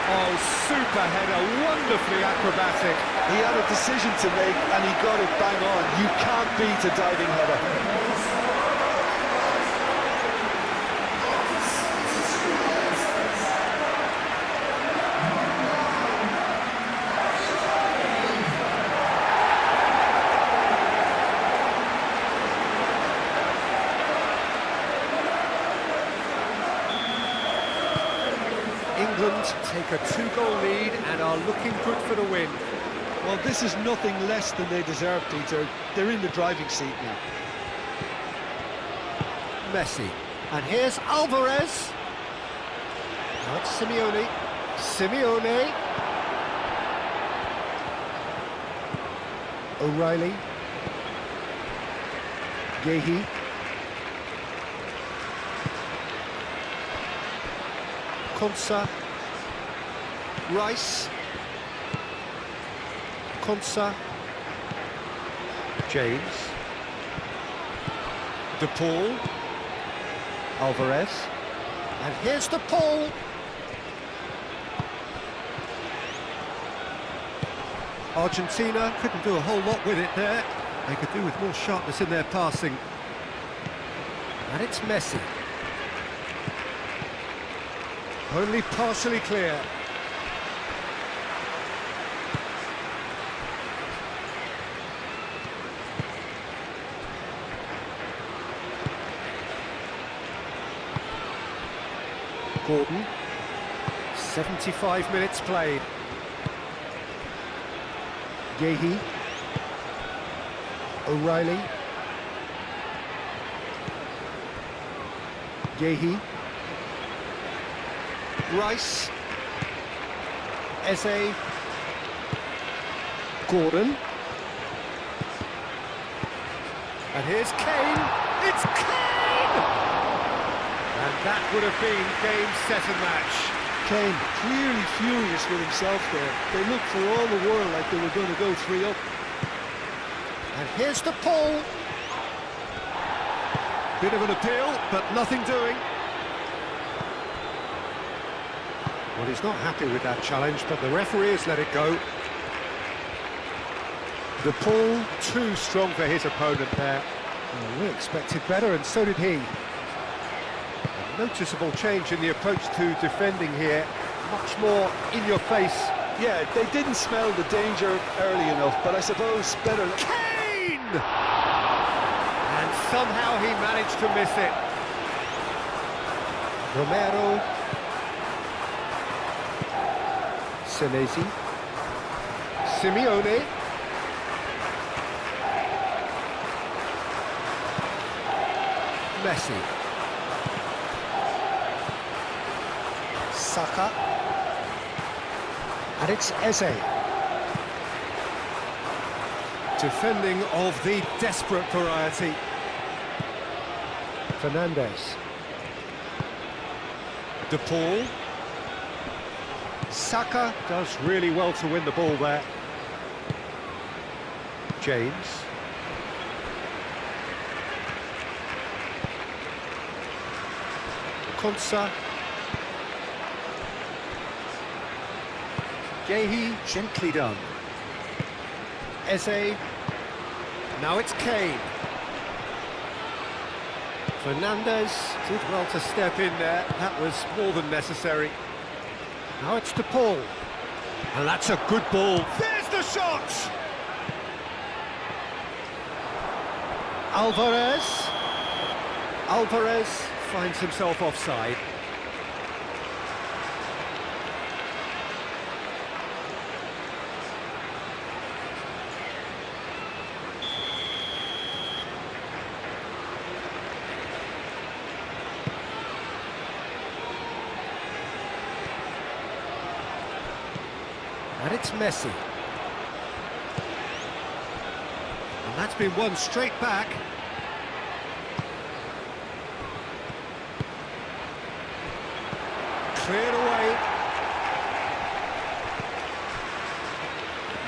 Oh, super header, wonderfully acrobatic. He had a decision to make and he got it bang on. You can't beat a diving header. England take a 2-goal lead and are looking good for the win. Well, this is nothing less than they deserve, Peter. They're in the driving seat now. Messi. And here's Alvarez. Now it's Simeone. Simeone. O'Reilly. Yehi. Konsa. Rice. Konsa. James. De Paul. Alvarez. And here's De Paul. Argentina couldn't do a whole lot with it there. They could do with more sharpness in their passing. And it's Messi. Only partially clear. Gordon. 75 minutes played. Yehi. O'Reilly. Yehi. Rice. Eze. Gordon. And here's Kane. It's Kane! And that would have been game, set and match. Kane clearly furious with himself there. They looked for all the world like they were going to go 3 up. And here's De Paul. Bit of an appeal, but nothing doing. Well, he's not happy with that challenge, but the referee has let it go. The pull too strong for his opponent there. Well, we expected better, and so did he. A noticeable change in the approach to defending here. Much more in your face. Yeah, they didn't smell the danger early enough, but I suppose better... Kane! And somehow he managed to miss it. Romero. Senesi. Simeone. Messi. Saka. And it's Eze. Defending of the desperate variety. Fernandes. De Paul. Saka does really well to win the ball there. James. Konsa. Gehi, gently done. Eze. Now it's Kane. Fernandes did well to step in there. That was more than necessary. Now it's De Paul. And that's a good ball. There's the shot! Alvarez. Alvarez finds himself offside. And it's Messi. And that's been won straight back. Cleared away.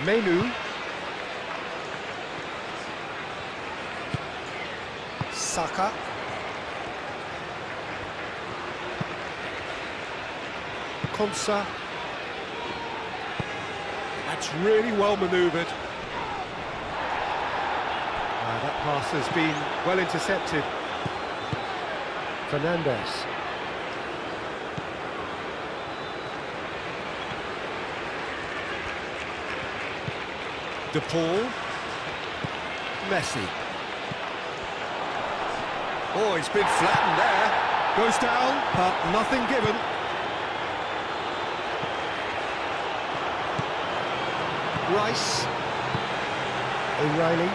Menu. Saka. Konsa. That's really well manoeuvred. That pass has been well intercepted. Fernandes. De Paul. Messi. Oh, he's been flattened there. Goes down, but nothing given. Rice. O'Reilly.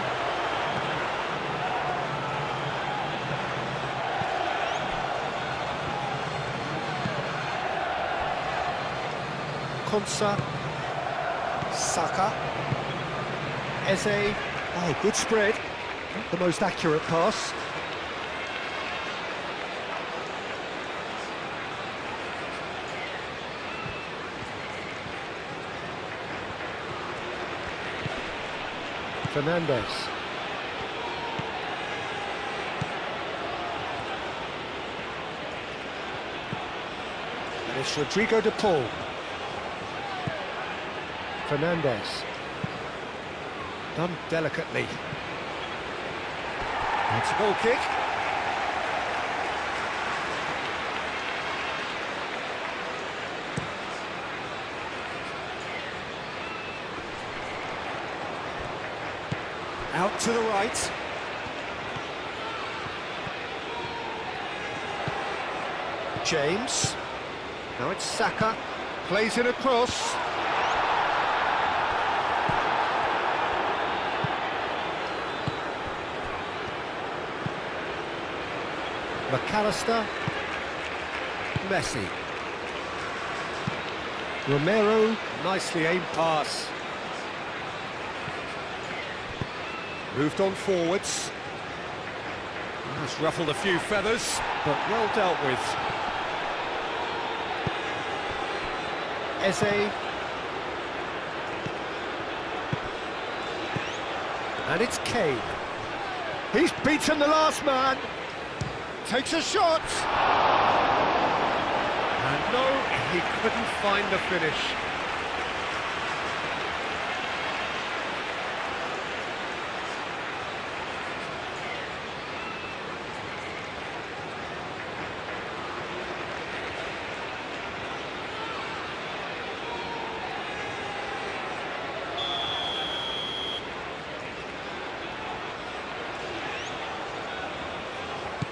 Konsa. Saka. Eze. Oh, good spread. Not the most accurate pass. Fernandes. And it's Rodrigo De Paul. Fernandes. Done delicately. That's a goal kick. Out to the right. James. Now it's Saka. Plays it across. McAllister. Messi. Romero. Nicely aimed pass. Moved on forwards. That's ruffled a few feathers, but well dealt with. Eze. And it's Kane. He's beaten the last man. Takes a shot. And no he couldn't find the finish.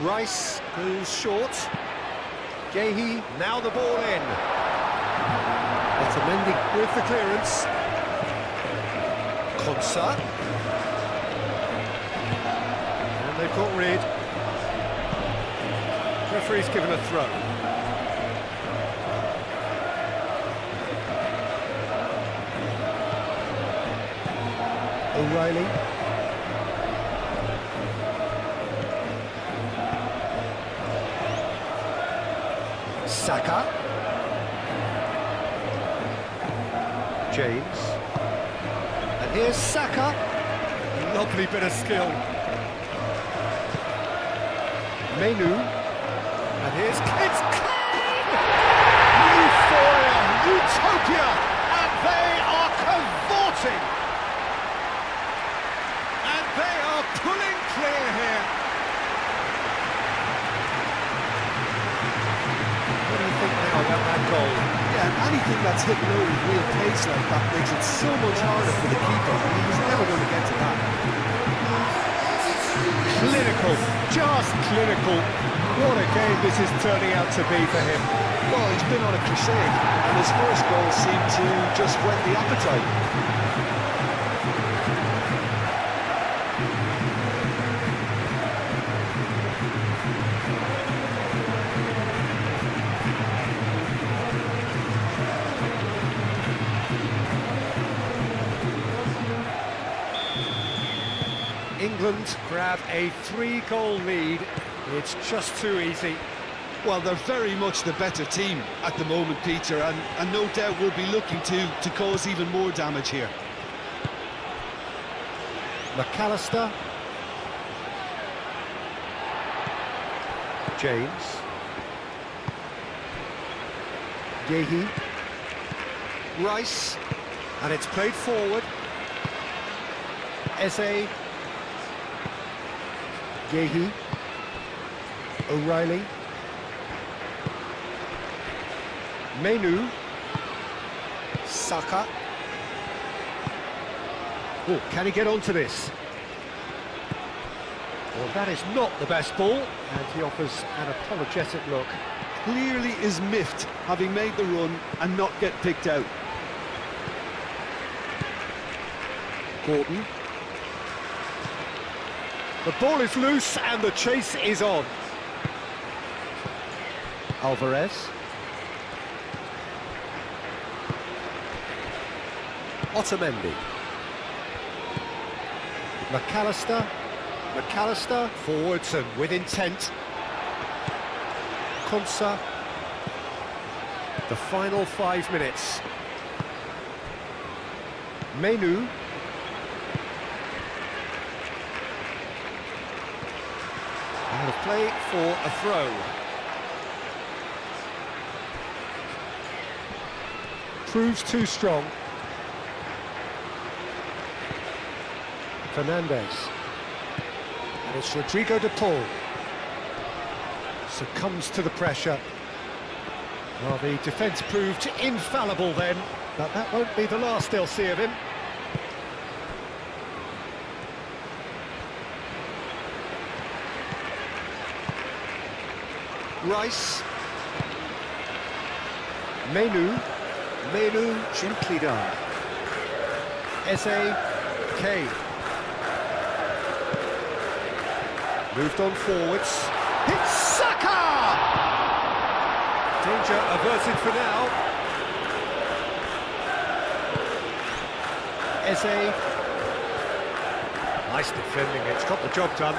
Rice goes short. Gehi, now the ball in. Otamendi with the clearance. Konsa. And they've got rid. Referee's given a throw. O'Reilly. Saka. James. And here's Saka. Lovely bit of skill. Menu. And here's Kids Kane! Euphoria, utopia, and they are cavorting. And they are pulling clear here. What do you think now about that goal? Yeah, anything that's hit low with real pace like that makes it so much harder for the keeper. He was never going to get to that. Clinical, just clinical. What a game this is turning out to be for him. Well, he's been on a crusade, and his first goal seemed to just whet the appetite. England grab a 3-goal lead. It's just too easy. Well, they're very much the better team at the moment, Peter, and no doubt will be looking to cause even more damage here. McAllister. James. Gehi. Rice. And it's played forward. Eze. Gehi. O'Reilly. Menu. Saka. Oh, can he get onto this? Well, that is not the best ball, and he offers an apologetic look. Clearly is miffed, having made the run and not get picked out. Gordon. The ball is loose and the chase is on. Alvarez. Otamendi. McAllister. McAllister forwards and with intent. Konsa. The final 5 minutes. Menu. Out of play for a throw. Proves too strong. Fernandez. And it's Rodrigo de Paul. Succumbs to the pressure. Well, the defence proved infallible then, but that won't be the last they'll see of him. Rice. Menu gently done. Eze. Kane. Moved on forwards. It's Saka! Danger averted for now. Eze. Nice defending, it's got the job done.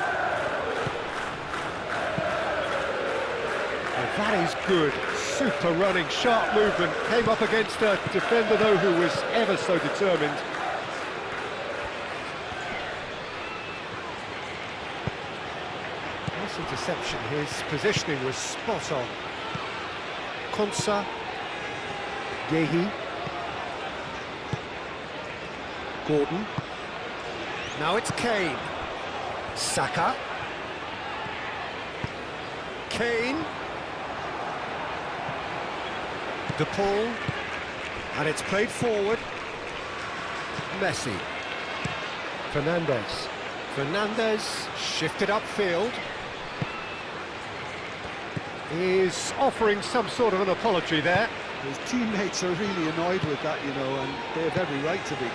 And that is good. Super running, sharp movement. Came up against a defender, though, who was ever so determined. Nice interception. His positioning was spot on. Konsa. Gehi. Gordon. Now it's Kane. Saka. Kane. De Paul. And it's played forward. Messi. Fernandes. Fernandes shifted upfield. He's offering some sort of an apology there. His teammates are really annoyed with that, you know, and they have every right to be.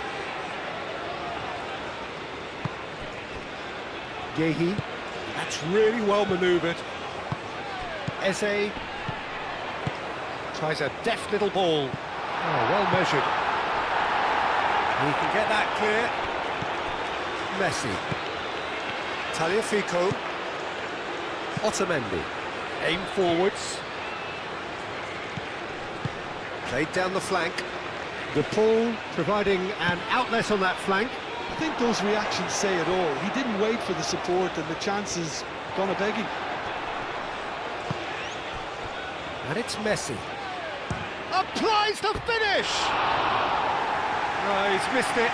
Gehi. That's really well manoeuvred. Eze. Tries a deft little ball. Oh, well measured. He can get that clear. Messi. Tagliafico. Otamendi. Aim forwards. Played down the flank. De Paul providing an outlet on that flank. I think those reactions say it all. He didn't wait for the support and the chances gone a-begging. And it's Messi. Applies the finish! Oh, he's missed it.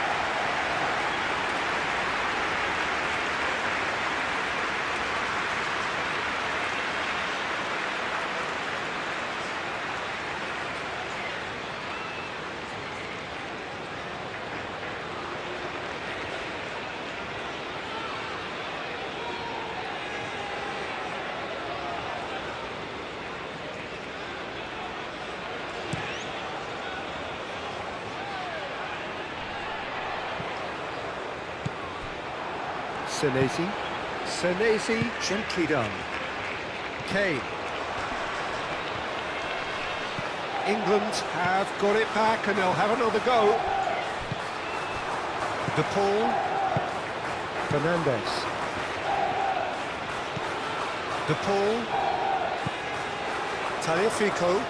Senesi, gently done. Kane. England have got it back and they'll have another go. De Paul. Fernandes. De Paul. Tagliafico.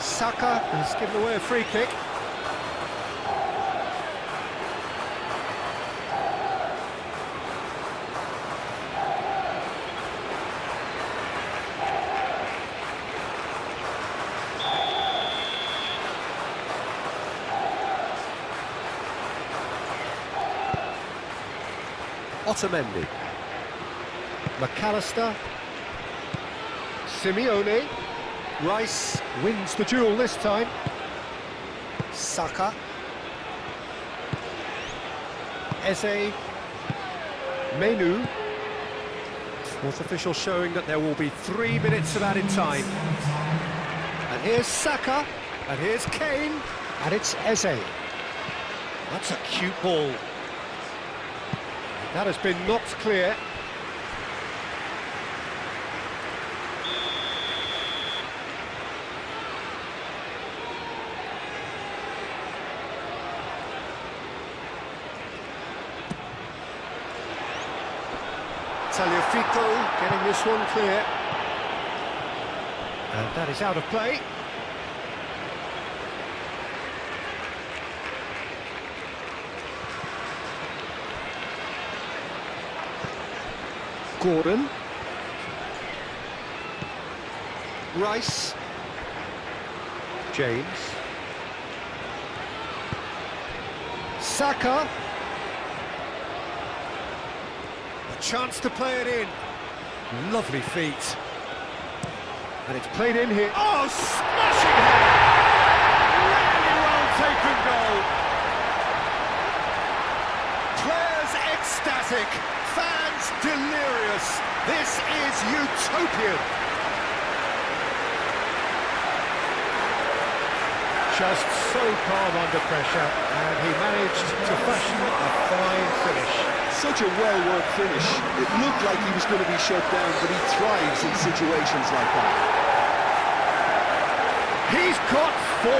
Saka has given away a free kick. Otamendi. McAllister. Simeone. Rice wins the duel this time. Saka. Eze. Menu. Fourth official showing that there will be 3 minutes of added time. And here's Saka. And here's Kane. And it's Eze. That's a cute ball. That has been knocked clear. Tagliafico getting this one clear. And that is out of play. Gordon. Rice. James. Saka. A chance to play it in. Lovely feet. And it's played in here. Oh, smashing header! Really well taken goal. Players ecstatic. Fans delirious. This is utopian. Just so calm under pressure, and he managed to fashion a fine finish. Such a well-worked finish. It looked like he was going to be shut down, but he thrives in situations like that. He's got 4.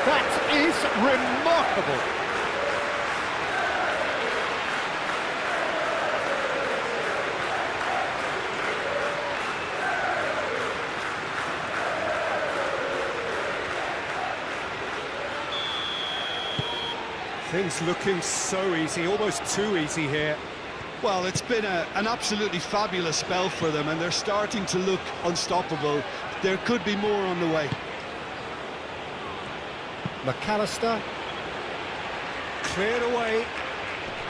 That is remarkable. Things looking so easy, almost too easy here. Well, it's been an absolutely fabulous spell for them, and they're starting to look unstoppable. There could be more on the way. McAllister. Cleared away.